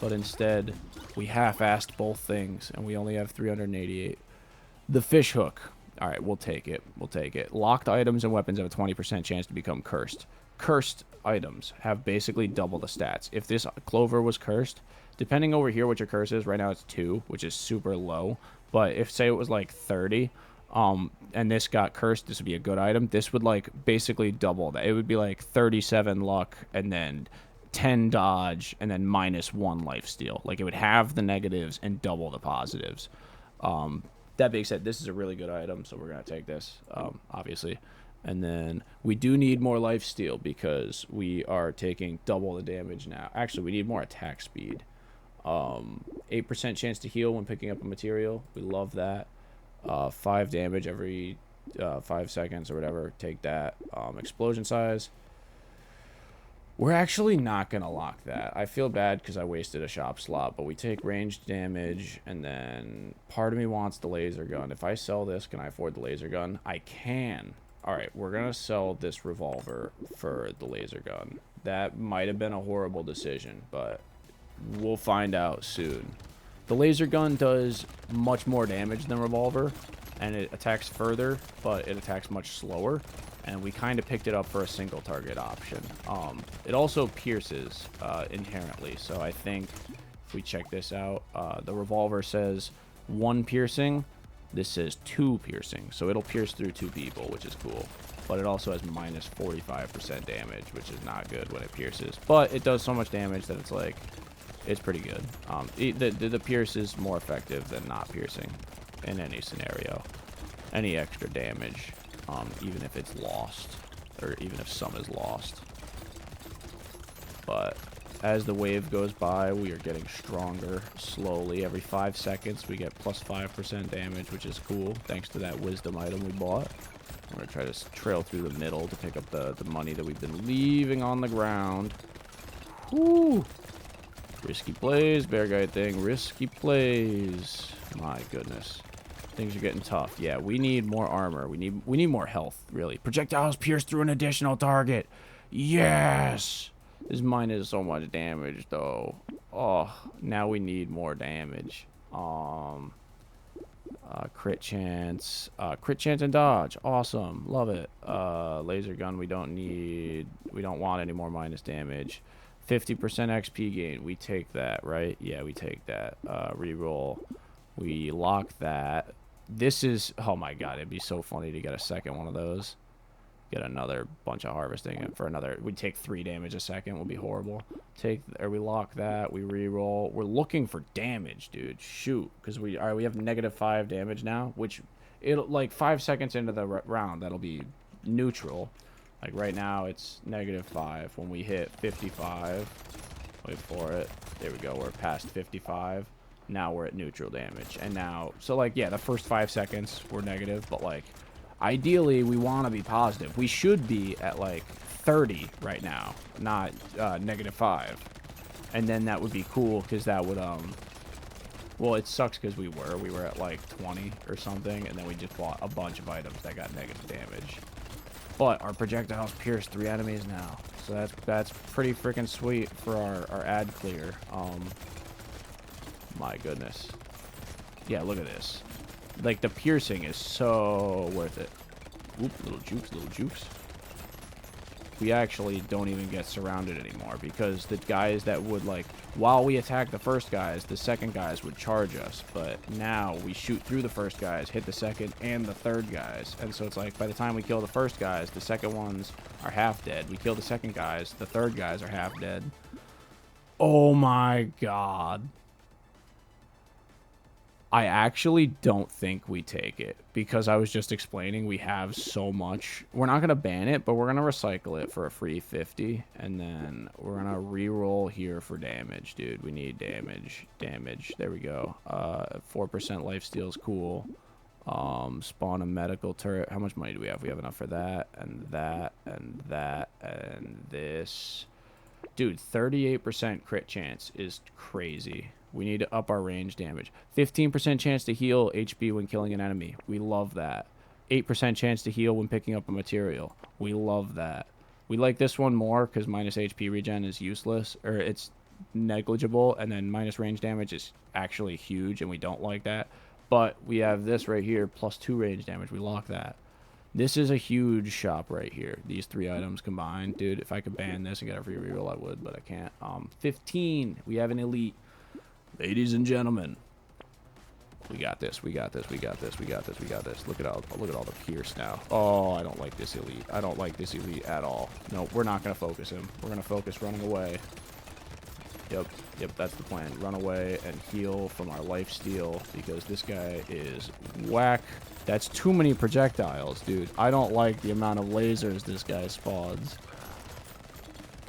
But instead, we half-assed both things, and we only have 388. The fish hook. All right, we'll take it. We'll take it. Locked items and weapons have a 20% chance to become cursed. Cursed items have basically double the stats. If this clover was cursed, depending over here what your curse is, right now it's 2, which is super low. But if, say, it was like 30, and this got cursed, this would be a good item. This would, like, basically double that. It would be, like, 37 luck and then 10 dodge and then -1 lifesteal. Like, it would have the negatives and double the positives. That being said, this is a really good item, so we're going to take this, obviously. And then we do need more lifesteal because we are taking double the damage now. Actually, we need more attack speed. 8% chance to heal when picking up a material. We love that. 5 damage every 5 seconds or whatever. Take that. Explosion size. We're actually not going to lock that. I feel bad because I wasted a shop slot, but we take ranged damage, and then part of me wants the laser gun. If I sell this, can I afford the laser gun? I can. All right, we're going to sell this revolver for the laser gun. That might have been a horrible decision, but We'll find out soon. The laser gun does much more damage than revolver, and it attacks further, but it attacks much slower. And we kind of picked it up for a single target option. It also pierces inherently, so I think if we check this out, the revolver says 1 piercing. This says 2 piercing, so it'll pierce through 2 people, which is cool. But it also has minus 45% damage, which is not good when it pierces. But it does so much damage that it's like, it's pretty good. The pierce is more effective than not piercing in any scenario. Any extra damage, even if it's lost, or even if some is lost. But as the wave goes by, we are getting stronger slowly. Every 5 seconds, we get plus 5% damage, which is cool, thanks to that wisdom item we bought. I'm going to try to trail through the middle to pick up the money that we've been leaving on the ground. Whoo! Risky plays, bear guy thing. Risky plays. My goodness. Things are getting tough. Yeah, we need more armor. We need more health, really. Projectiles pierce through an additional target. Yes! This mine is so much damage, though. Oh, now we need more damage. Crit chance and dodge. Awesome. Love it. Laser gun we don't need. We don't want any more minus damage. 50% XP gain. We take that, right? Yeah, we take that. Reroll. We lock that. This is... Oh my god, it'd be so funny to get a second one of those. Get another bunch of harvesting and for another... We'd take 3 damage a second. Would be horrible. We lock that. We reroll. We're looking for damage, dude. Shoot. Because we have -5 damage now, which... It'll, like, 5 seconds into the round, that'll be neutral. Like, right now, it's -5. When we hit 55... Wait for it. There we go. We're past 55. Now we're at neutral damage. And now... So, like, yeah, the first 5 seconds were negative, but, like... Ideally, we want to be positive. We should be at, like, 30 right now, not -5. And then that would be cool, because that would, well, it sucks because we were at, like, 20 or something, and then we just bought a bunch of items that got negative damage. But our projectiles pierce 3 enemies now, so that's pretty freaking sweet for our ad clear. My goodness. Yeah, look at this. Like, the piercing is so worth it. Oop, little jukes. We actually don't even get surrounded anymore because the guys that would, like, while we attack the first guys, the second guys would charge us. But now we shoot through the first guys, hit the second and the third guys. And so it's like, by the time we kill the first guys, the second ones are half dead. We kill the second guys, the third guys are half dead. Oh my god. I actually don't think we take it because I was just explaining we have so much. We're not going to ban it, but we're going to recycle it for a free 50. And then we're going to reroll here for damage, dude. We need damage. There we go. 4% lifesteal is cool. Spawn a medical turret. How much money do we have? We have enough for that and that and that and this. Dude, 38% crit chance is crazy. We need to up our range damage. 15% chance to heal HP when killing an enemy. We love that. 8% chance to heal when picking up a material. We love that. We like this one more because minus HP regen is useless, or it's negligible, and then minus range damage is actually huge, and we don't like that. But we have this right here, plus 2 range damage. We lock that. This is a huge shop right here. These 3 items combined. Dude, if I could ban this and get a free reroll, I would, but I can't. 15. We have an elite. Ladies and gentlemen, we got this. Look at all the pierce now. Oh, I don't like this elite. I don't like this elite at all. No, we're not gonna focus him. We're gonna focus running away. Yep, that's the plan. Run away and heal from our lifesteal because this guy is whack. That's too many projectiles, dude. I don't like the amount of lasers this guy spawns.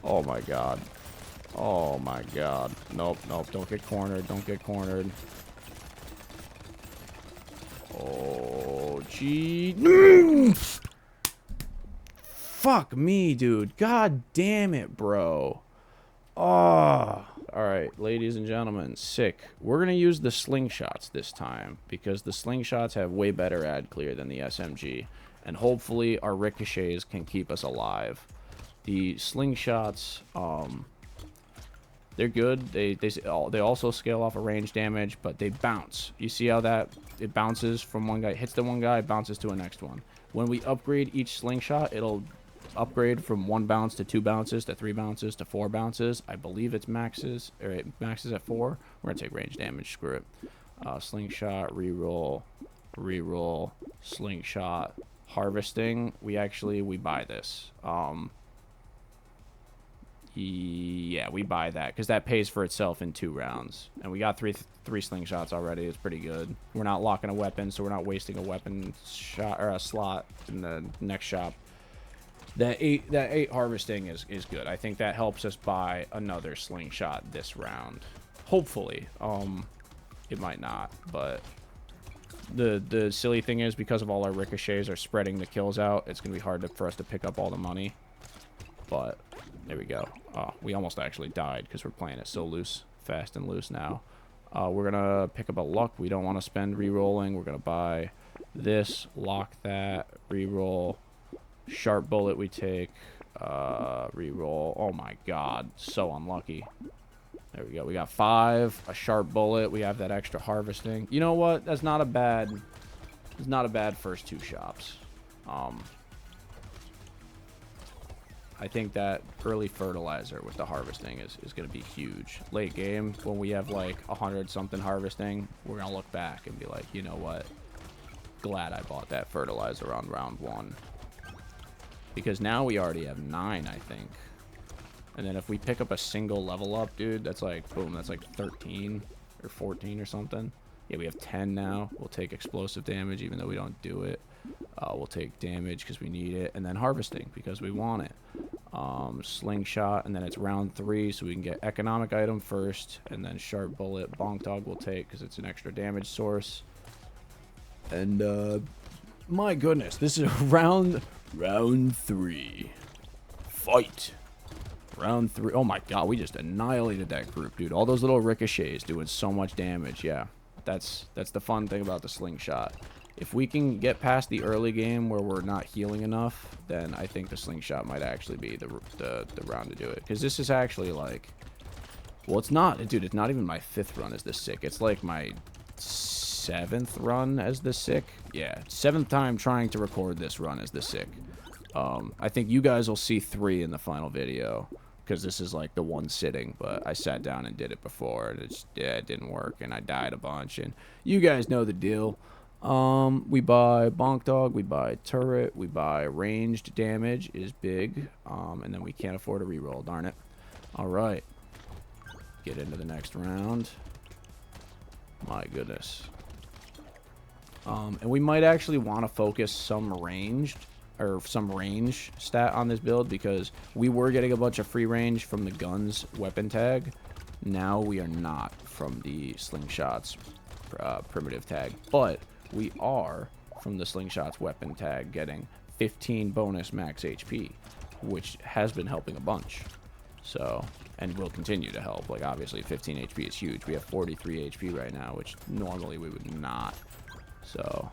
Oh my god. Oh my god. Nope. Don't get cornered. Oh, gee. Fuck me, dude. God damn it, bro. Oh. Alright, ladies and gentlemen. Sick. We're going to use the slingshots this time because the slingshots have way better ad clear than the SMG. And hopefully our ricochets can keep us alive. The slingshots, They're good. They also scale off of range damage, but they bounce. You see how that it bounces from one guy, hits the one guy, bounces to a next one. When we upgrade each slingshot, it'll upgrade from 1 bounce to 2 bounces to 3 bounces to 4 bounces. I believe it maxes at 4. We're gonna take range damage. Screw it. Slingshot, reroll, slingshot, harvesting. We buy this. Yeah, we buy that because that pays for itself in 2 rounds, and we got three slingshots already. It's pretty good. We're not locking a weapon, so we're not wasting a weapon shot or a slot in the next shop. That 8 harvesting is good. I think that helps us buy another slingshot this round. Hopefully. It might not, but the silly thing is because of all our ricochets are spreading the kills out, it's gonna be hard for us to pick up all the money. But there we go. Oh, we almost actually died because we're playing it so loose, fast and loose now. We're gonna pick up a luck. We don't want to spend re-rolling. We're gonna buy this, lock that, re-roll. Sharp bullet we take, re-roll. Oh my god, so unlucky. There we go. We got 5, a sharp bullet. We have that extra harvesting. You know what? That's not a bad. It's not a bad first 2 shops. I think that early fertilizer with the harvesting is going to be huge. Late game, when we have like 100 something harvesting, we're going to look back and be like, you know what? Glad I bought that fertilizer on round 1. Because now we already have 9, I think. And then if we pick up a single level up, dude, that's like, boom, that's like 13 or 14 or something. Yeah, we have 10 now. We'll take explosive damage even though we don't do it. We'll take damage because we need it. And then harvesting because we want it. Slingshot, and then it's round 3, so we can get economic item first. And then sharp bullet, bonk dog we'll take because it's an extra damage source. And, my goodness, this is round 3. Fight. Round 3. Oh my god, we just annihilated that group, dude. All those little ricochets doing so much damage. Yeah, that's the fun thing about the slingshot. If we can get past the early game where we're not healing enough, then I think the slingshot might actually be the round to do it. Because this is actually like... Well, it's not... Dude, it's not even my 5th run as the sick. It's like my 7th run as the sick. Yeah, 7th time trying to record this run as the sick. I think you guys will see 3 in the final video. Because this is like the one sitting, but I sat down and did it before, and it didn't work, and I died a bunch, and you guys know the deal. We buy bonk dog, we buy turret, we buy ranged damage is big, and then we can't afford a reroll, darn it. All right, get into the next round. My goodness. And we might actually want to focus some range stat on this build because we were getting a bunch of free range from the guns weapon tag. Now we are not from the slingshots primitive tag, but we are from the slingshots weapon tag getting 15 bonus max HP, which has been helping a bunch. So, and will continue to help. Like obviously 15 HP is huge. We have 43 HP right now, which normally we would not. So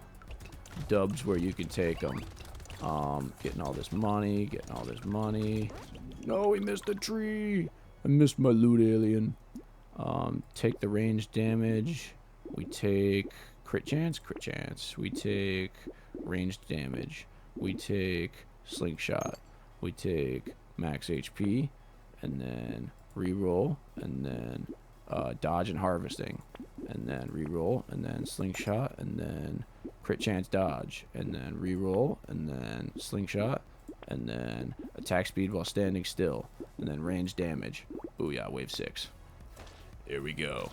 dubs where you can take them. Getting all this money, No, we missed a tree. I missed my loot, alien. Take the range damage. We take crit chance. We take ranged damage. We take slingshot. We take max HP, and then reroll, and then dodge and harvesting, and then reroll, and then slingshot, and then crit chance dodge, and then reroll, and then slingshot, and then attack speed while standing still, and then range damage. Booyah, wave 6. There we go.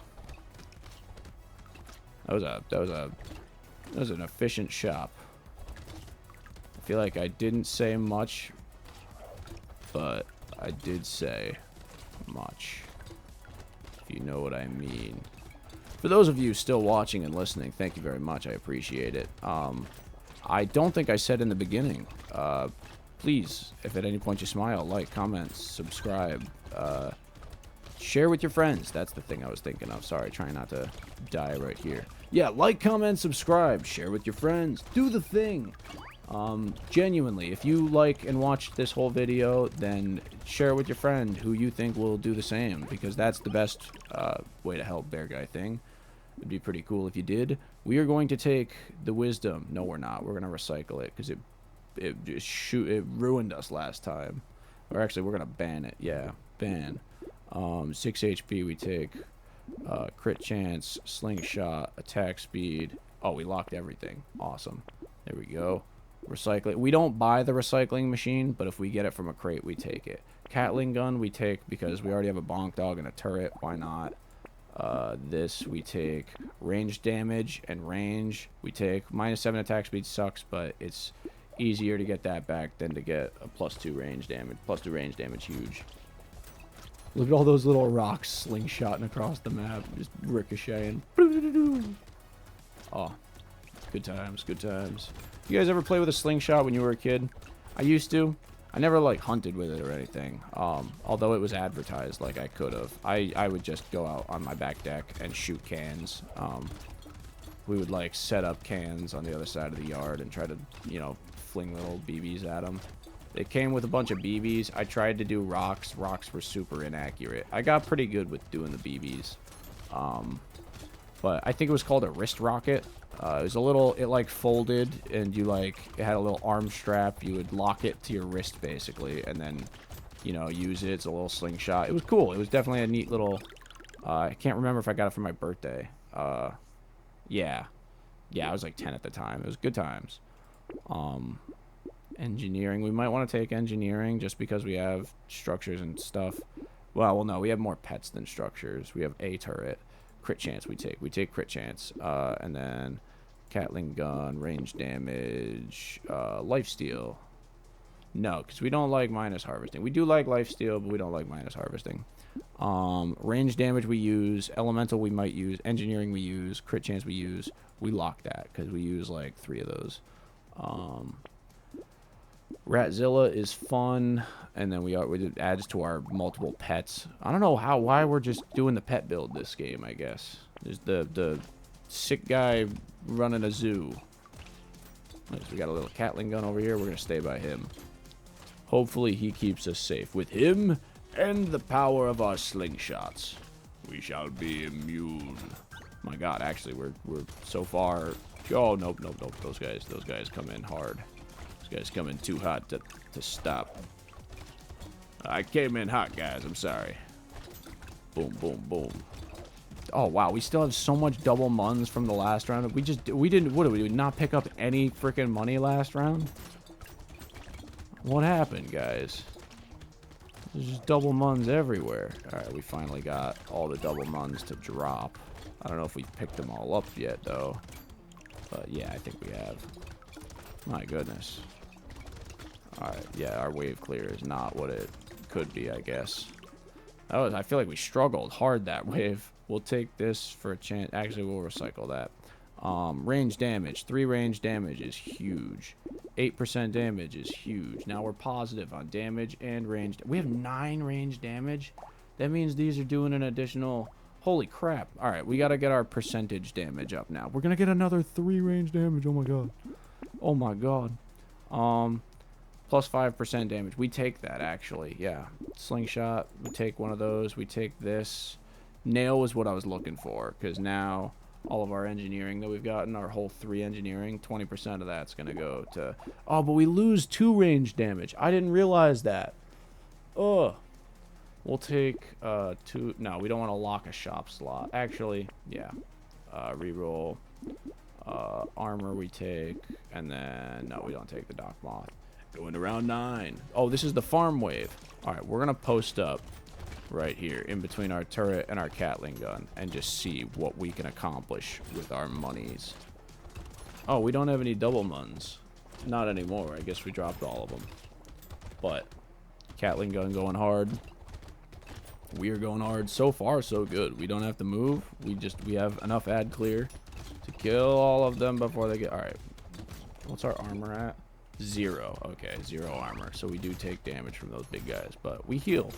That was an efficient shop. I feel like I didn't say much, but I did say much. If you know what I mean. For those of you still watching and listening, thank you very much. I appreciate it. I don't think I said in the beginning. Please, if at any point you smile, like, comment, subscribe, share with your friends. That's the thing I was thinking of. Sorry, trying not to die right here. Yeah, like, comment, subscribe, share with your friends. Do the thing. Genuinely, if you like and watched this whole video, then share it with your friend who you think will do the same, because that's the best way to help Bear Guy thing. It'd be pretty cool if you did. We are going to take the wisdom. No, we're not. We're going to recycle it, because it ruined us last time. Or actually, we're going to ban it. Yeah, ban. 6 HP we take. Crit chance, slingshot, attack speed. Oh, we locked everything. Awesome. There we go. Recycle it. We don't buy the recycling machine, but if we get it from a crate, we take it. Catling gun we take because we already have a bonk dog and a turret. Why not? This we take. Range damage and range we take. -7 attack speed sucks, but it's easier to get that back than to get a +2 range damage. +2 range damage, huge. Look at all those little rocks slingshotting across the map, just ricocheting. Oh, good times, good times. You guys ever play with a slingshot when you were a kid? I used to. I never, like, hunted with it or anything. Although it was advertised, like, I could have. I would just go out on my back deck and shoot cans. We would, like, set up cans on the other side of the yard and try to, you know, fling little BBs at them. It came with a bunch of BBs. I tried to do rocks. Rocks were super inaccurate. I got pretty good with doing the BBs. But I think it was called a wrist rocket. It was a little, it like folded and you like, it had a little arm strap. You would lock it to your wrist basically and then, you know, use it. It's a little slingshot. It was cool. It was definitely a neat little, I can't remember if I got it for my birthday. Yeah. Yeah, I was like 10 at the time. It was good times. Engineering. We might want to take engineering just because we have structures and stuff. Well, no, we have more pets than structures. We have a turret. Crit chance we take. We take crit chance. And then Catling gun, range damage, lifesteal. No, because we don't like minus harvesting. We do like lifesteal, but we don't like minus harvesting. Range damage we use. Elemental we might use. Engineering we use. Crit chance we use. We lock that because we use like 3 of those. Ratzilla is fun, and then it adds to our multiple pets. I don't know why we're just doing the pet build this game. I guess there's the sick guy running a zoo. We got a little Catling gun over here. We're gonna stay by him. Hopefully he keeps us safe. With him and the power of our slingshots, we shall be immune. My God, actually, we're so far. Oh nope. Those guys come in hard. Guys coming too hot to stop. I came in hot, guys. I'm sorry. Boom, boom, boom. Oh wow, we still have so much double muns from the last round. We didn't. What did we not pick up any freaking money last round? What happened, guys? There's just double muns everywhere. All right, we finally got all the double muns to drop. I don't know if we've picked them all up yet though. But yeah, I think we have. My goodness. Alright, yeah, our wave clear is not what it could be, I guess. I feel like we struggled hard that wave. We'll take this for a chance. Actually, we'll recycle that. Range damage. 3 range damage is huge. 8% damage is huge. Now we're positive on damage and range. We have 9 range damage. That means these are doing an additional... Holy crap. Alright, we got to get our percentage damage up now. We're going to get another 3 range damage. Oh my god. Oh my god. Plus 5% damage. We take that, actually. Yeah. Slingshot. We take one of those. We take this. Nail was what I was looking for, because now all of our engineering that we've gotten, our whole 3 engineering, 20% of that's going to go to... Oh, but we lose 2 range damage. I didn't realize that. Ugh. We'll take 2... No, we don't want to lock a shop slot. Actually, yeah. Reroll. Armor we take, and then... No, we don't take the Dock Moth. Going to round 9. Oh, this is the farm wave. Alright, we're going to post up right here in between our turret and our Catling gun and just see what we can accomplish with our monies. Oh, we don't have any double muns. Not anymore. I guess we dropped all of them. But Catling gun going hard. We are going hard. So far, so good. We don't have to move. We have enough ad clear to kill all of them before they get... Alright. What's our armor at? 0. Okay, 0 armor. So we do take damage from those big guys. But we heal.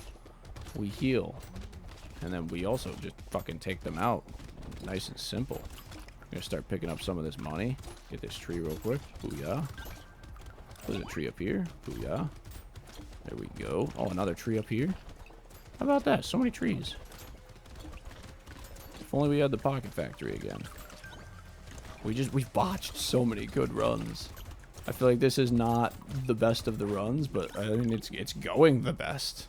We heal. And then we also just fucking take them out. Nice and simple. I'm going to start picking up some of this money. Get this tree real quick. Booyah. There's a tree up here. Booyah. There we go. Oh, another tree up here. How about that? So many trees. If only we had the pocket factory again. We've botched so many good runs. I feel like this is not the best of the runs, but I mean it's going the best.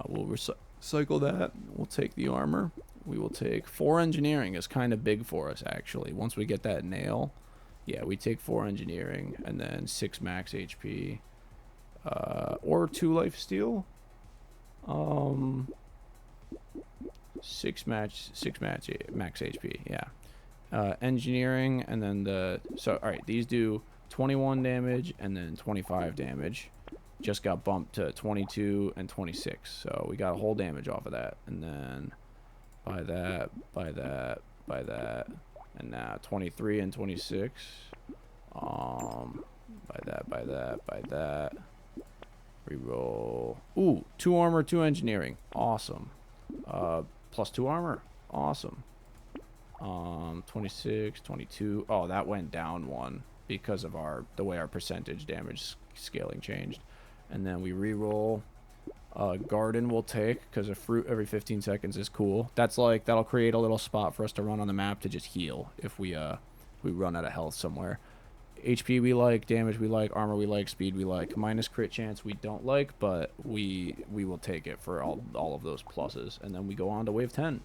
We'll recycle that. We'll take the armor. We will take 4 engineering is kind of big for us actually. Once we get that nail, yeah, we take 4 engineering and then 6 max HP, or 2 life steal. 6 max HP. Yeah. Engineering and then all right, these do 21 damage and then 25 damage. Just got bumped to 22 and 26, so we got a whole damage off of that. And then by that, and now 23 and 26. By that. Reroll. Ooh, 2 armor, 2 engineering. Awesome. Plus 2 armor. Awesome. 26, 22. Oh, that went down 1 because of the way our percentage damage scaling changed. And then we re-roll. Garden we'll take because a fruit every 15 seconds is cool. That's like, that'll create a little spot for us to run on the map to just heal if we run out of health somewhere. HP we like, damage we like, armor we like, speed we like. Minus crit chance we don't like, but we will take it for all of those pluses. And then we go on to wave 10.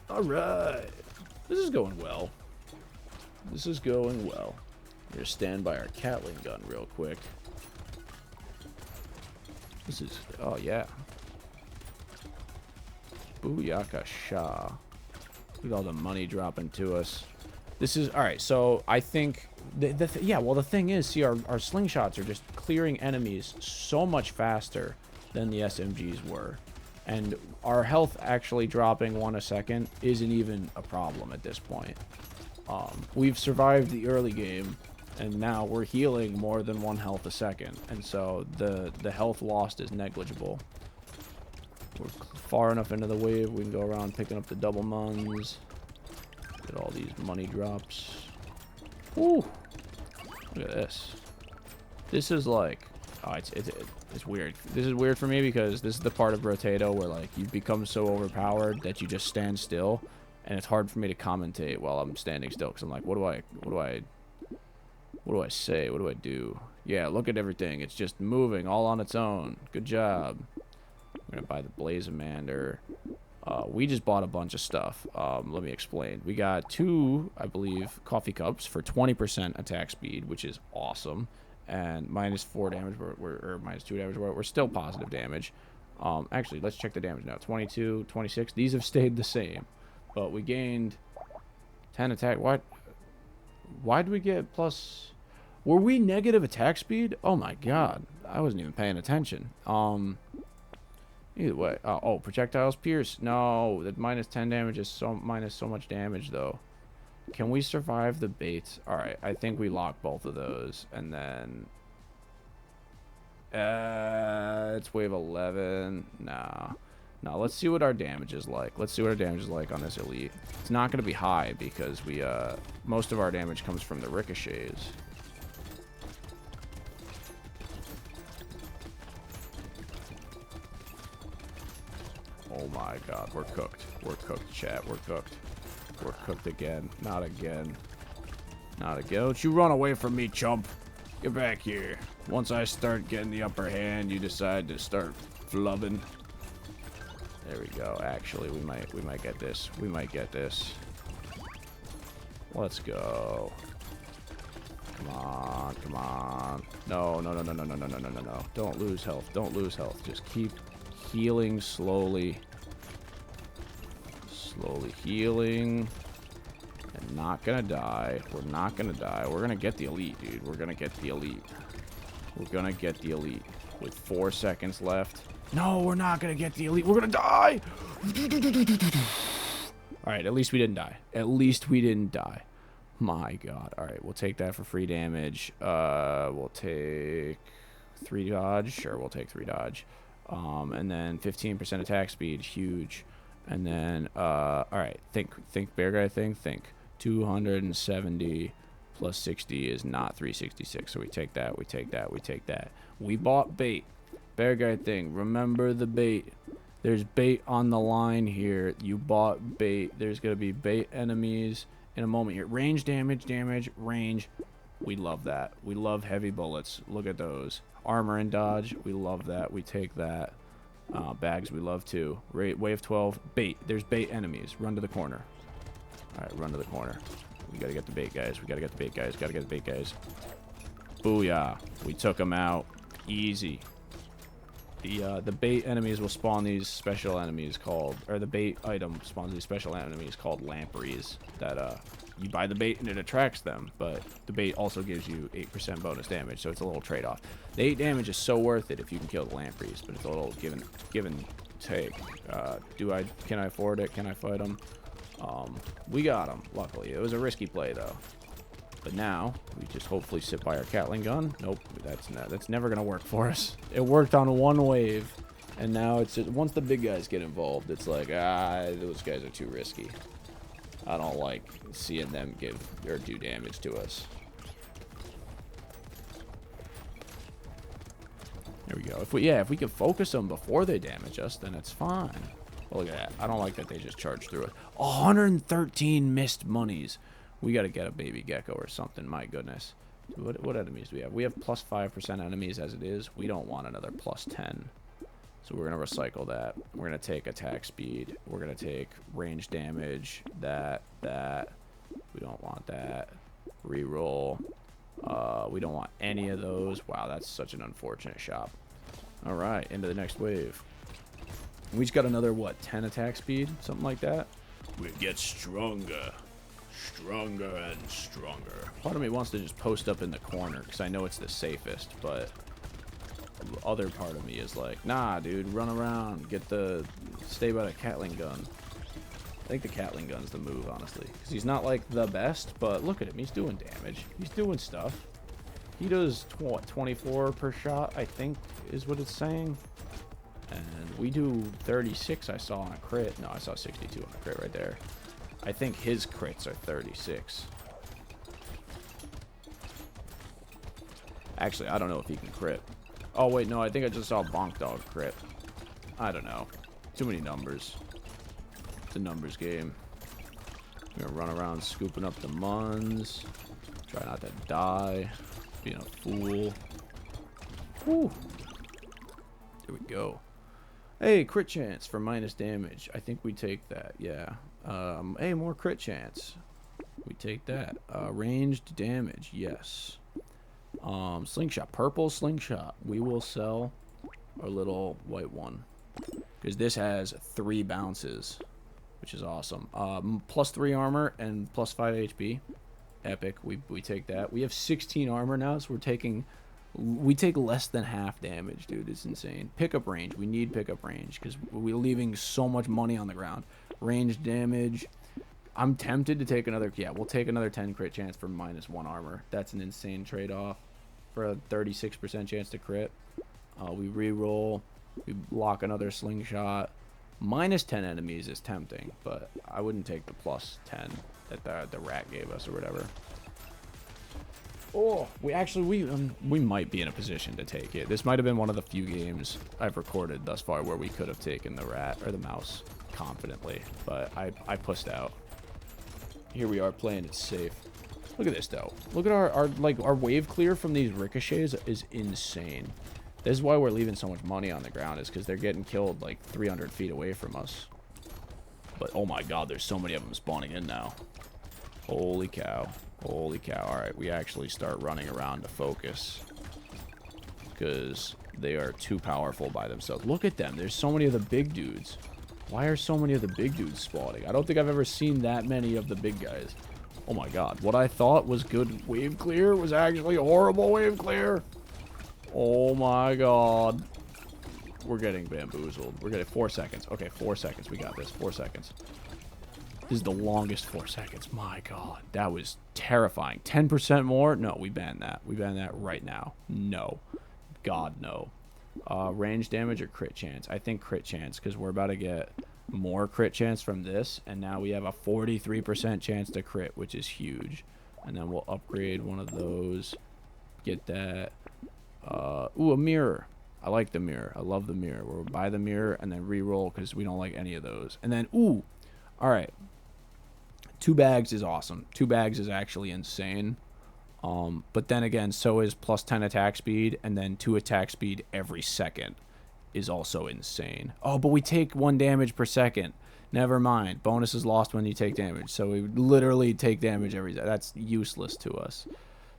All right, this is going well. This is going well. We're gonna stand by our Catling gun real quick. This is, oh yeah. Booyaka Shah. Look at all the money dropping to us. This is, all right, so I think, yeah, well, the thing is, see, our slingshots are just clearing enemies so much faster than the SMGs were. And our health actually dropping 1 a second isn't even a problem at this point. We've survived the early game, and now we're healing more than 1 health a second. And so the health lost is negligible. We're far enough into the wave, we can go around picking up the double muns. Get all these money drops. Ooh, look at this. This is like, oh, it's weird. This is weird for me because this is the part of Brotato where like you become so overpowered that you just stand still, and it's hard for me to commentate while I'm standing still because I'm like, what do I say? What do I do? Yeah, look at everything. It's just moving all on its own. Good job. I'm gonna buy the Blazamander. We just bought a bunch of stuff. Let me explain. We got 2, I believe, coffee cups for 20% attack speed, which is awesome. And minus 4 damage, or minus 2 damage, we're still positive damage. Actually, let's check the damage now. 22, 26. These have stayed the same. But we gained 10 attack. Why did we get plus... Were we negative attack speed? Oh my god. I wasn't even paying attention. Either way. Oh, projectiles pierce. No, that minus 10 damage is minus so much damage, though. Can we survive the baits? Alright, I think we lock both of those. And then... it's wave 11. Nah. Now, let's see what our damage is like. Let's see what our damage is like on this elite. It's not going to be high because we, most of our damage comes from the ricochets. Oh my god, we're cooked. We're cooked, chat. We're cooked. We're cooked again. Not again. Not again. Don't you run away from me, chump. Get back here. Once I start getting the upper hand, you decide to start flubbing. There we go. Actually, we might get this. We might get this. Let's go. Come on, come on. No. Don't lose health. Don't lose health. Just keep healing slowly. Slowly healing. And not gonna die. We're not gonna die. We're gonna get the elite, dude. We're gonna get the elite. We're gonna get the elite. With 4 seconds left. No, we're not gonna get the elite. We're gonna die! Alright, at least we didn't die. At least we didn't die. My god. Alright, we'll take that for free damage. We'll take 3 dodge. Sure, we'll take 3 dodge. And then 15% attack speed. Huge. And then, alright, think bear guy thing. Think. 270 Plus 60 is not 366, so we take that, we take that, we take that. We bought bait. Bear guy thing, remember the bait. There's bait on the line here. You bought bait. There's going to be bait enemies in a moment here. Range damage, range. We love that. We love heavy bullets. Look at those. Armor and dodge, we love that. We take that. Bags, we love too. Wave 12, bait. There's bait enemies. Run to the corner. All right, run to the corner. We gotta get the bait guys. We gotta get the bait guys. Gotta get the bait guys. Booyah. We took them out. Easy. The bait enemies will spawn these special enemies called, or the bait item spawns these special enemies called lampreys that you buy the bait and it attracts them, but the bait also gives you 8% bonus damage, so it's a little trade-off. The 8 damage is so worth it if you can kill the lampreys, but it's a little give and take. Can I afford it? Can I fight them? We got them, luckily. It was a risky play, though. But now, we just hopefully sit by our Catling gun. Nope, that's never going to work for us. It worked on one wave, and now it's just, once the big guys get involved, it's like, those guys are too risky. I don't like seeing them give or do damage to us. There we go. If we can focus them before they damage us, then it's fine. Well, look at that. I don't like that they just charge through it. 113 missed monies. We got to get a baby gecko or something. My goodness. What enemies do we have? We have plus 5% enemies as it is. We don't want another plus 10. So we're going to recycle that. We're going to take attack speed. We're going to take range damage. That. We don't want that. Reroll. We don't want any of those. Wow, that's such an unfortunate shop. All right, into the next wave. We just got another, what, 10 attack speed? Something like that? We get stronger. Stronger and stronger. Part of me wants to just post up in the corner because I know it's the safest, but the other part of me is like, nah, dude, run around, stay by the Catling gun. I think the Catling gun's the move, honestly, because he's not like the best, but look at him, he's doing damage, he's doing stuff. He does 24 per shot, I think, is what it's saying, and we do 36. I saw on a crit. No, I saw 62 on a crit right there. I think his crits are 36. Actually, I don't know if he can crit. Oh, wait, no, I think I just saw Bonk Dog crit. I don't know. Too many numbers. It's a numbers game. I'm gonna run around scooping up the muns. Try not to die. Being a fool. Whew. There we go. Hey, crit chance for minus damage. I think we take that, yeah. Hey, more crit chance. We take that. Ranged damage, yes. Slingshot, purple slingshot. We will sell our little white one. Because this has 3 bounces, which is awesome. Plus 3 armor and plus 5 HP. Epic, we take that. We have 16 armor now, so we take less than half damage, dude. It's insane. Pickup range. We need pickup range because we're leaving so much money on the ground. Range damage. I'm tempted to take another. Yeah, we'll take another 10 crit chance for minus 1 armor. That's an insane trade-off for a 36% chance to crit. We re-roll. We lock another slingshot. Minus 10 enemies is tempting, but I wouldn't take the plus 10 that the rat gave us or whatever. Oh, we might be in a position to take it. This might have been one of the few games I've recorded thus far where we could have taken the rat or the mouse confidently, but I pussed out. Here we are playing it safe. Look at this though. Look at our wave clear from these ricochets is insane. This is why we're leaving so much money on the ground, is because they're getting killed like 300 feet away from us. But oh my god, there's so many of them spawning in now. Holy cow. Holy cow. Alright, we actually start running around to focus. Because they are too powerful by themselves. Look at them. There's so many of the big dudes. Why are so many of the big dudes spawning? I don't think I've ever seen that many of the big guys. Oh my god. What I thought was good wave clear was actually horrible wave clear. Oh my god. We're getting bamboozled. We're getting 4 seconds. Okay, 4 seconds. We got this. 4 seconds. This is the longest 4 seconds. My god. That was terrifying. 10% more? No, we ban that. We ban that right now. No. God, no. Range damage or crit chance? I think crit chance, because we're about to get more crit chance from this, and now we have a 43% chance to crit, which is huge. And then we'll upgrade one of those. Get that. Ooh, a mirror. I like the mirror. I love the mirror. We'll buy the mirror and then re-roll because we don't like any of those. And then, ooh, all right. 2 bags is awesome. 2 bags is actually insane. But then again, so is plus 10 attack speed, and then 2 attack speed every second is also insane. Oh, but we take 1 damage per second. Never mind. Bonus is lost when you take damage. So we literally take damage every... That's useless to us.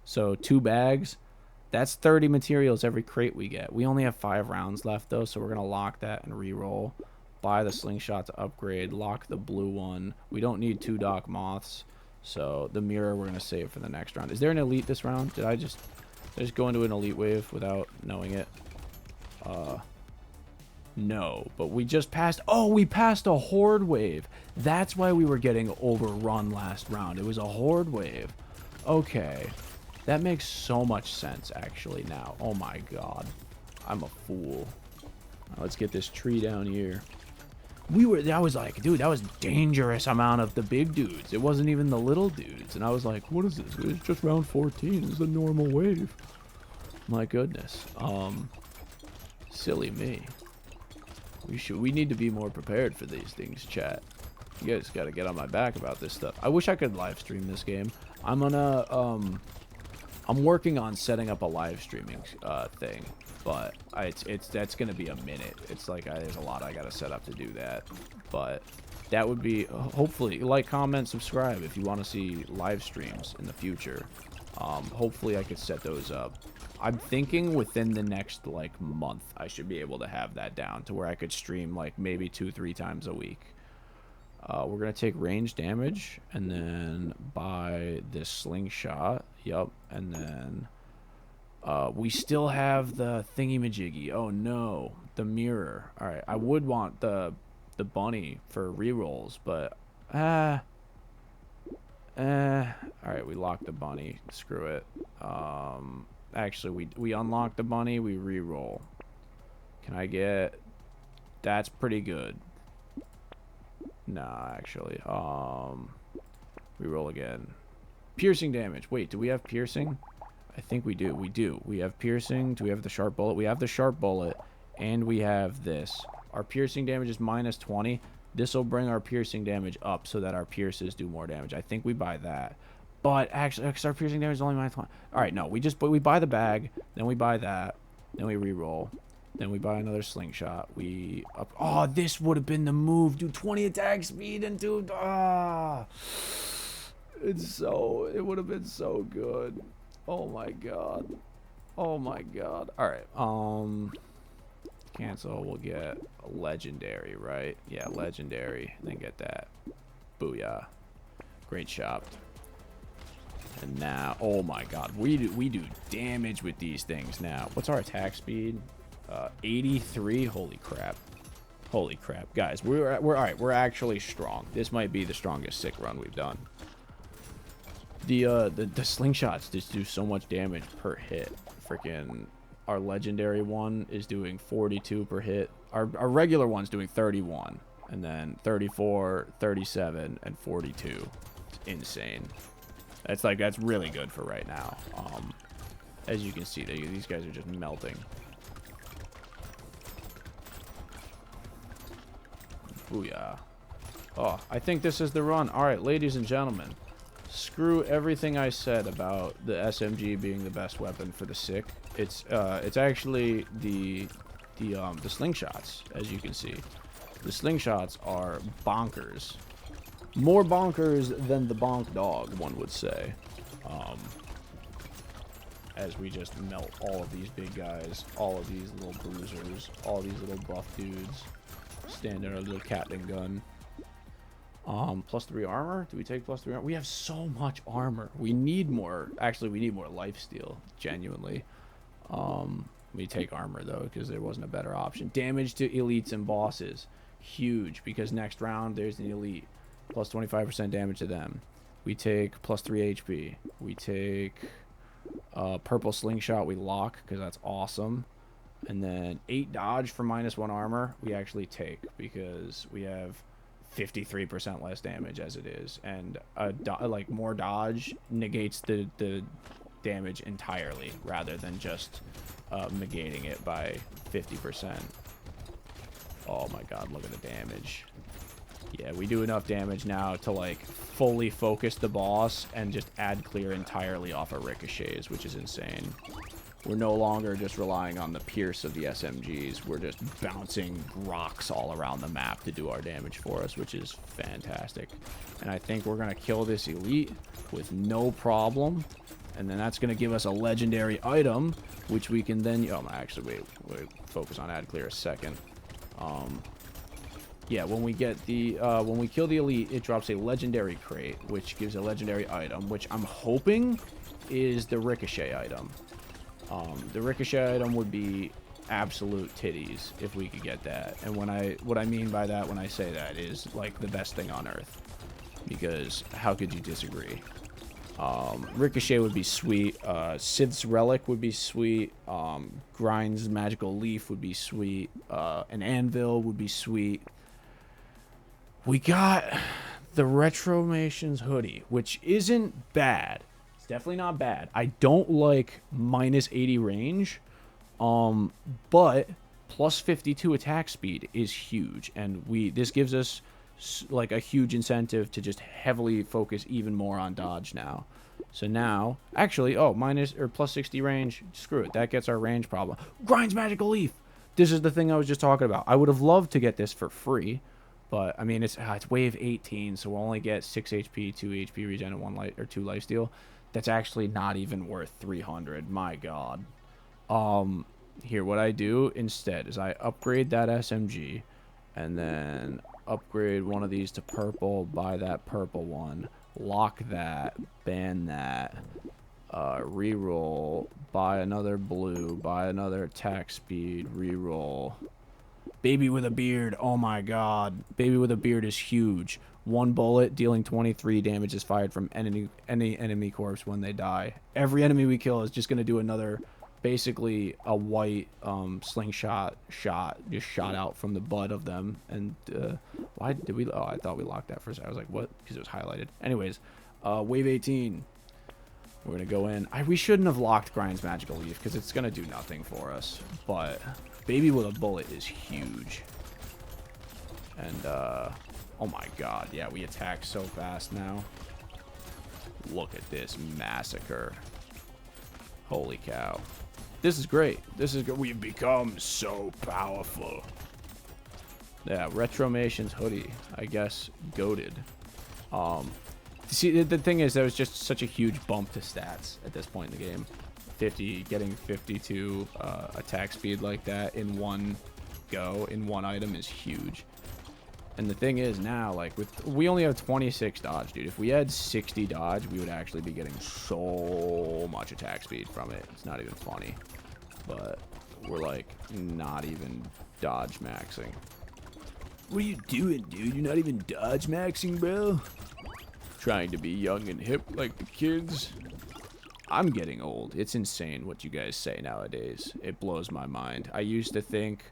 So 2 bags, that's 30 materials every crate we get. We only have 5 rounds left, though, so we're going to lock that and re-roll. Buy the slingshot to upgrade. Lock the blue one. We don't need 2 Doc Moths. So the mirror we're going to save for the next round. Is there an elite this round? Did I just go into an elite wave without knowing it? No, but we just passed. Oh, we passed a horde wave. That's why we were getting overrun last round. It was a horde wave. Okay. That makes so much sense, actually, now. Oh, my God. I'm a fool. Now, let's get this tree down here. That was like, dude, that was dangerous amount of the big dudes. It wasn't even the little dudes. And I was like, what is this? It's just round 14. It's a normal wave. My goodness. Silly me. We need to be more prepared for these things, chat. You guys got to get on my back about this stuff. I wish I could live stream this game. I'm working on setting up a live streaming thing, but that's gonna be a minute. It's like there's a lot I gotta set up to do that, but that would be hopefully like, comment, subscribe if you want to see live streams in the future. Hopefully I could set those up. I'm thinking within the next like month I should be able to have that down to where I could stream like maybe 2-3 times a week. We're gonna take range damage and then buy this slingshot. Yup, and then we still have the thingy-majiggy. Oh no, the mirror. All right, I would want the bunny for rerolls, but all right, we locked the bunny. Screw it. Actually, we unlock the bunny. We reroll. Can I get? That's pretty good. Nah, actually. Reroll again. Piercing damage. Wait, do we have piercing? I think we do. We do. We have piercing. Do we have the sharp bullet? We have the sharp bullet, and we have this. Our piercing damage is minus 20. This will bring our piercing damage up so that our pierces do more damage. I think we buy that. But actually, because our piercing damage is only minus 20. All right, no. We buy the bag, then we buy that, then we reroll. Then we buy another slingshot. Oh, this would have been the move. Do 20 attack speed and do... It would have been so good. Oh my god. Oh my god. Alright, cancel. We'll get a legendary, right? Yeah, legendary. Then get that. Booyah. Great shot. And now, oh my god, we do damage with these things now. What's our attack speed? 83. Holy crap. Holy crap, guys. We're all right. We're actually strong. This might be the strongest sick run we've done. The slingshots just do so much damage per hit. Freaking our legendary one is doing 42 per hit. Our regular one's doing 31, and then 34, 37, and 42. It's insane. That's really good for right now. As you can see, these guys are just melting. Booyah. Oh, I think this is the run. All right, ladies and gentlemen, screw everything I said about the SMG being the best weapon for the sick. It's actually the slingshots, as you can see. The slingshots are bonkers. More bonkers than the bonk dog, one would say. As we just melt all of these big guys, all of these little bruisers, all these little buff dudes. Stand there, a little captain gun. +3 armor? Do we take +3 armor? We have so much armor. We need more. Actually, we need more lifesteal, genuinely. We take armor, though, because there wasn't a better option. Damage to elites and bosses. Huge, because next round, there's an elite. Plus 25% damage to them. We take +3 HP. We take purple slingshot. We lock, because that's awesome. And then 8 dodge for -1 armor, we actually take, because we have 53% less damage as it is, and like more dodge negates the damage entirely rather than just negating it by 50%. Oh my god, look at the damage. Yeah, we do enough damage now to like fully focus the boss and just add clear entirely off of ricochets, which is insane. We're no longer just relying on the pierce of the SMGs. We're just bouncing rocks all around the map to do our damage for us, which is fantastic. And I think we're going to kill this elite with no problem. And then that's going to give us a legendary item, which we can then... Oh, actually, wait. Focus on add clear a second. Yeah, when we get the... when we kill the elite, it drops a legendary crate, which gives a legendary item, which I'm hoping is the ricochet item. The ricochet item would be absolute titties if we could get that. And what I mean by that when I say that is like the best thing on earth. Because how could you disagree? Ricochet would be sweet. Sith's Relic would be sweet. Grind's Magical Leaf would be sweet. An Anvil would be sweet. We got the Retromation's hoodie, which isn't bad. Definitely not bad. I don't like minus 80 range, but plus 52 attack speed is huge, and this gives us like a huge incentive to just heavily focus even more on dodge now. So now, actually, minus or plus 60 range, screw it, that gets our range problem. Grind's Magical Leaf. This is the thing I was just talking about. I would have loved to get this for free, but I mean it's wave 18, so we'll only get 6 HP, 2 HP regen, and 1 life or 2 lifesteal. That's actually not even worth 300. My god. Here, what I do instead is I upgrade that SMG and then upgrade one of these to purple, buy that purple one, lock that, ban that, reroll, buy another blue, buy another attack speed, reroll. Baby with a beard. Oh my god. Baby with a beard is huge. 1 bullet dealing 23 damage is fired from any enemy corpse when they die. Every enemy we kill is just going to do another, basically a white slingshot shot just shot out from the butt of them. And why did we... Oh, I thought we locked that for a second. I was like, what? Because it was highlighted. Anyways, wave 18. We're going to go in. We shouldn't have locked Grind's Magical Leaf because it's going to do nothing for us. But Baby with a bullet is huge. And, oh my god, yeah, we attack so fast now. Look at this massacre. Holy cow. This is great. This is good. We've become so powerful. Yeah, Retromation's hoodie, I guess, goated. See, the thing is, that was just such a huge bump to stats at this point in the game. Getting 52 attack speed like that in one go, in one item is huge. And the thing is now, like, we only have 26 dodge, dude. If we had 60 dodge, we would actually be getting so much attack speed from it. It's not even funny. But we're, like, not even dodge maxing. What are you doing, dude? You're not even dodge maxing, bro? Trying to be young and hip like the kids. I'm getting old. It's insane what you guys say nowadays. It blows my mind. I used to think...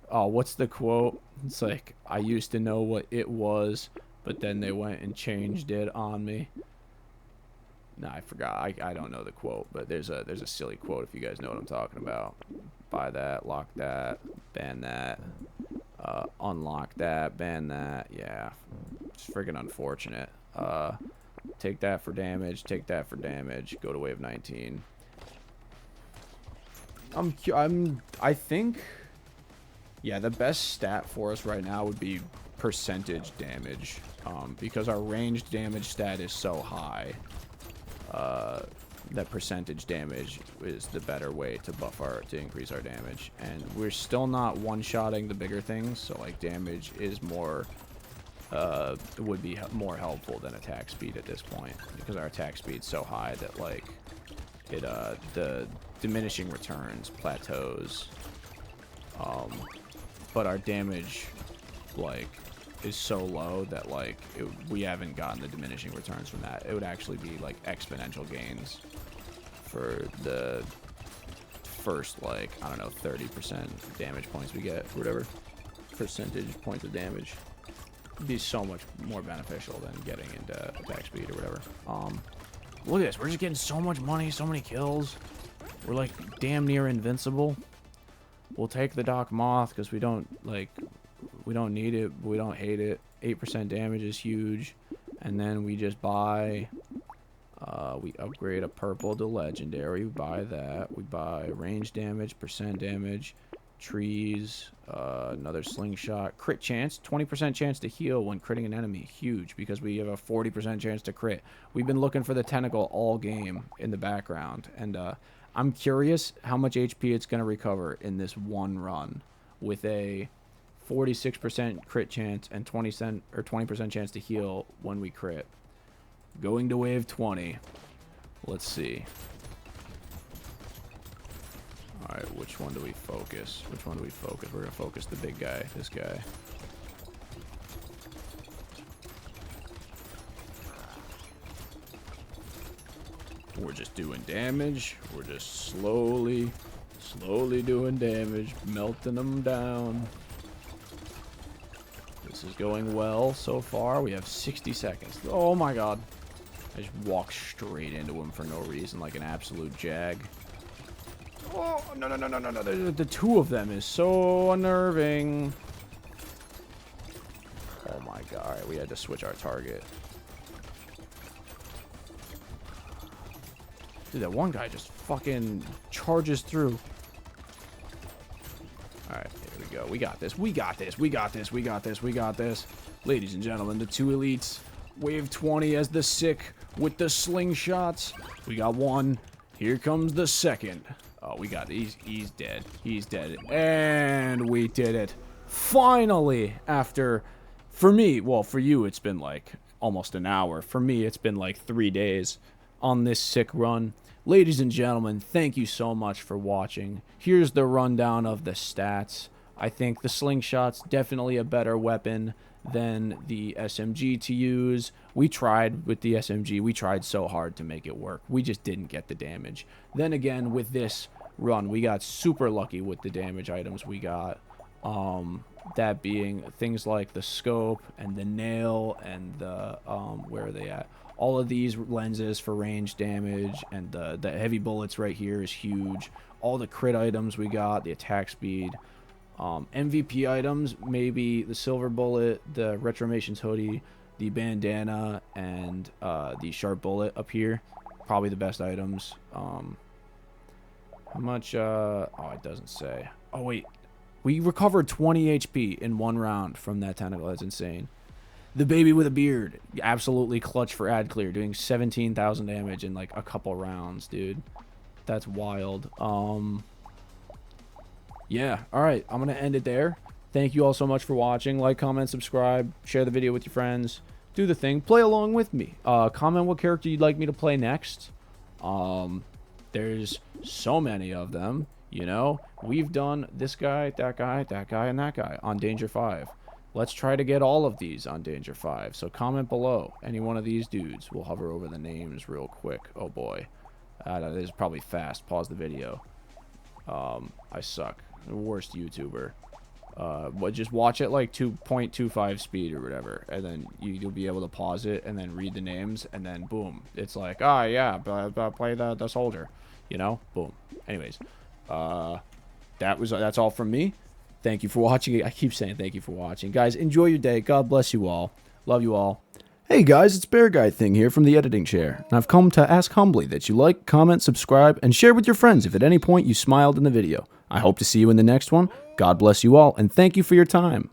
Oh, what's the quote? It's like, I used to know what it was, but then they went and changed it on me. Nah, I forgot. I don't know the quote, but there's a silly quote if you guys know what I'm talking about. Buy that, lock that, ban that, unlock that, ban that. Yeah, it's freaking unfortunate. Take that for damage, take that for damage, go to wave 19. I think... Yeah, the best stat for us right now would be percentage damage, because our ranged damage stat is so high. That percentage damage is the better way to to increase our damage, and we're still not one-shotting the bigger things, so like damage is more, would be more helpful than attack speed at this point, because our attack speed's so high that like the diminishing returns plateaus. But our damage, like, is so low that, like, we haven't gotten the diminishing returns from that. It would actually be, like, exponential gains for the first, like, I don't know, 30% damage points we get, or whatever. Percentage points of damage. be so much more beneficial than getting into attack speed or whatever. Look at this. We're just getting so much money, so many kills. We're like damn near invincible. We'll take the Doc Moth because we don't need it, but we don't hate it. 8% damage is huge. And then we just buy, we upgrade a purple to legendary. We buy that. We buy range damage, percent damage, trees, another slingshot, crit chance, 20% chance to heal when critting an enemy. Huge because we have a 40% chance to crit. We've been looking for the tentacle all game in the background, and I'm curious how much HP it's going to recover in this one run with a 46% crit chance and 20% chance to heal when we crit. Going to wave 20. Let's see. Alright, which one do we focus? Which one do we focus? We're going to focus the big guy, this guy. We're just doing damage. We're just slowly doing damage, melting them down. This is going well so far. We have 60 seconds. Oh my god. I just walked straight into him for no reason like an absolute jag. Oh, no. The two of them is so unnerving. Oh my god. Alright, we had to switch our target. Dude, that one guy just fucking charges through. Alright, here we go. We got this. We got this. We got this. We got this. We got this. Ladies and gentlemen, the two elites. Wave 20 as the sick with the slingshots. We got one. Here comes the second. Oh, we got it. He's dead. He's dead. And we did it. Finally, after, for me, well, for you, it's been like almost an hour. For me, it's been like 3 days on this sick run. Ladies and gentlemen, thank you so much for watching. Here's the rundown of the stats. I think the slingshot's definitely a better weapon than the SMG to use. We tried with the SMG. We tried so hard to make it work. We just didn't get the damage. Then again, with this run, we got super lucky with the damage items we got. That being things like the scope and the nail and the, where are they at? All of these lenses for range damage, and the heavy bullets right here is huge. All the crit items we got, the attack speed. MVP items, maybe the silver bullet, the retromations hoodie, the bandana, and the sharp bullet up here. Probably the best items. How much, oh, it doesn't say. Oh, wait. We recovered 20 HP in one round from that tentacle. That's insane. The baby with a beard, absolutely clutch for ad clear, doing 17,000 damage in like a couple rounds, dude. That's wild. Yeah, alright, I'm gonna end it there. Thank you all so much for watching. Like, comment, subscribe, share the video with your friends. Do the thing, play along with me. Comment what character you'd like me to play next. There's so many of them, you know. We've done this guy, that guy, that guy, and that guy on Danger 5. Let's try to get all of these on Danger 5. So comment below any one of these dudes. We'll hover over the names real quick. Oh boy. This is probably fast. Pause the video. I suck. The worst YouTuber. But just watch it like 2.25 speed or whatever. And then you'll be able to pause it and then read the names. And then boom. It's like, ah, yeah, play the soldier. You know? Boom. Anyways. That's all from me. Thank you for watching. I keep saying thank you for watching. Guys, enjoy your day. God bless you all. Love you all. Hey guys, it's Bear Guy Thing here from the editing chair. And I've come to ask humbly that you like, comment, subscribe, and share with your friends if at any point you smiled in the video. I hope to see you in the next one. God bless you all, and thank you for your time.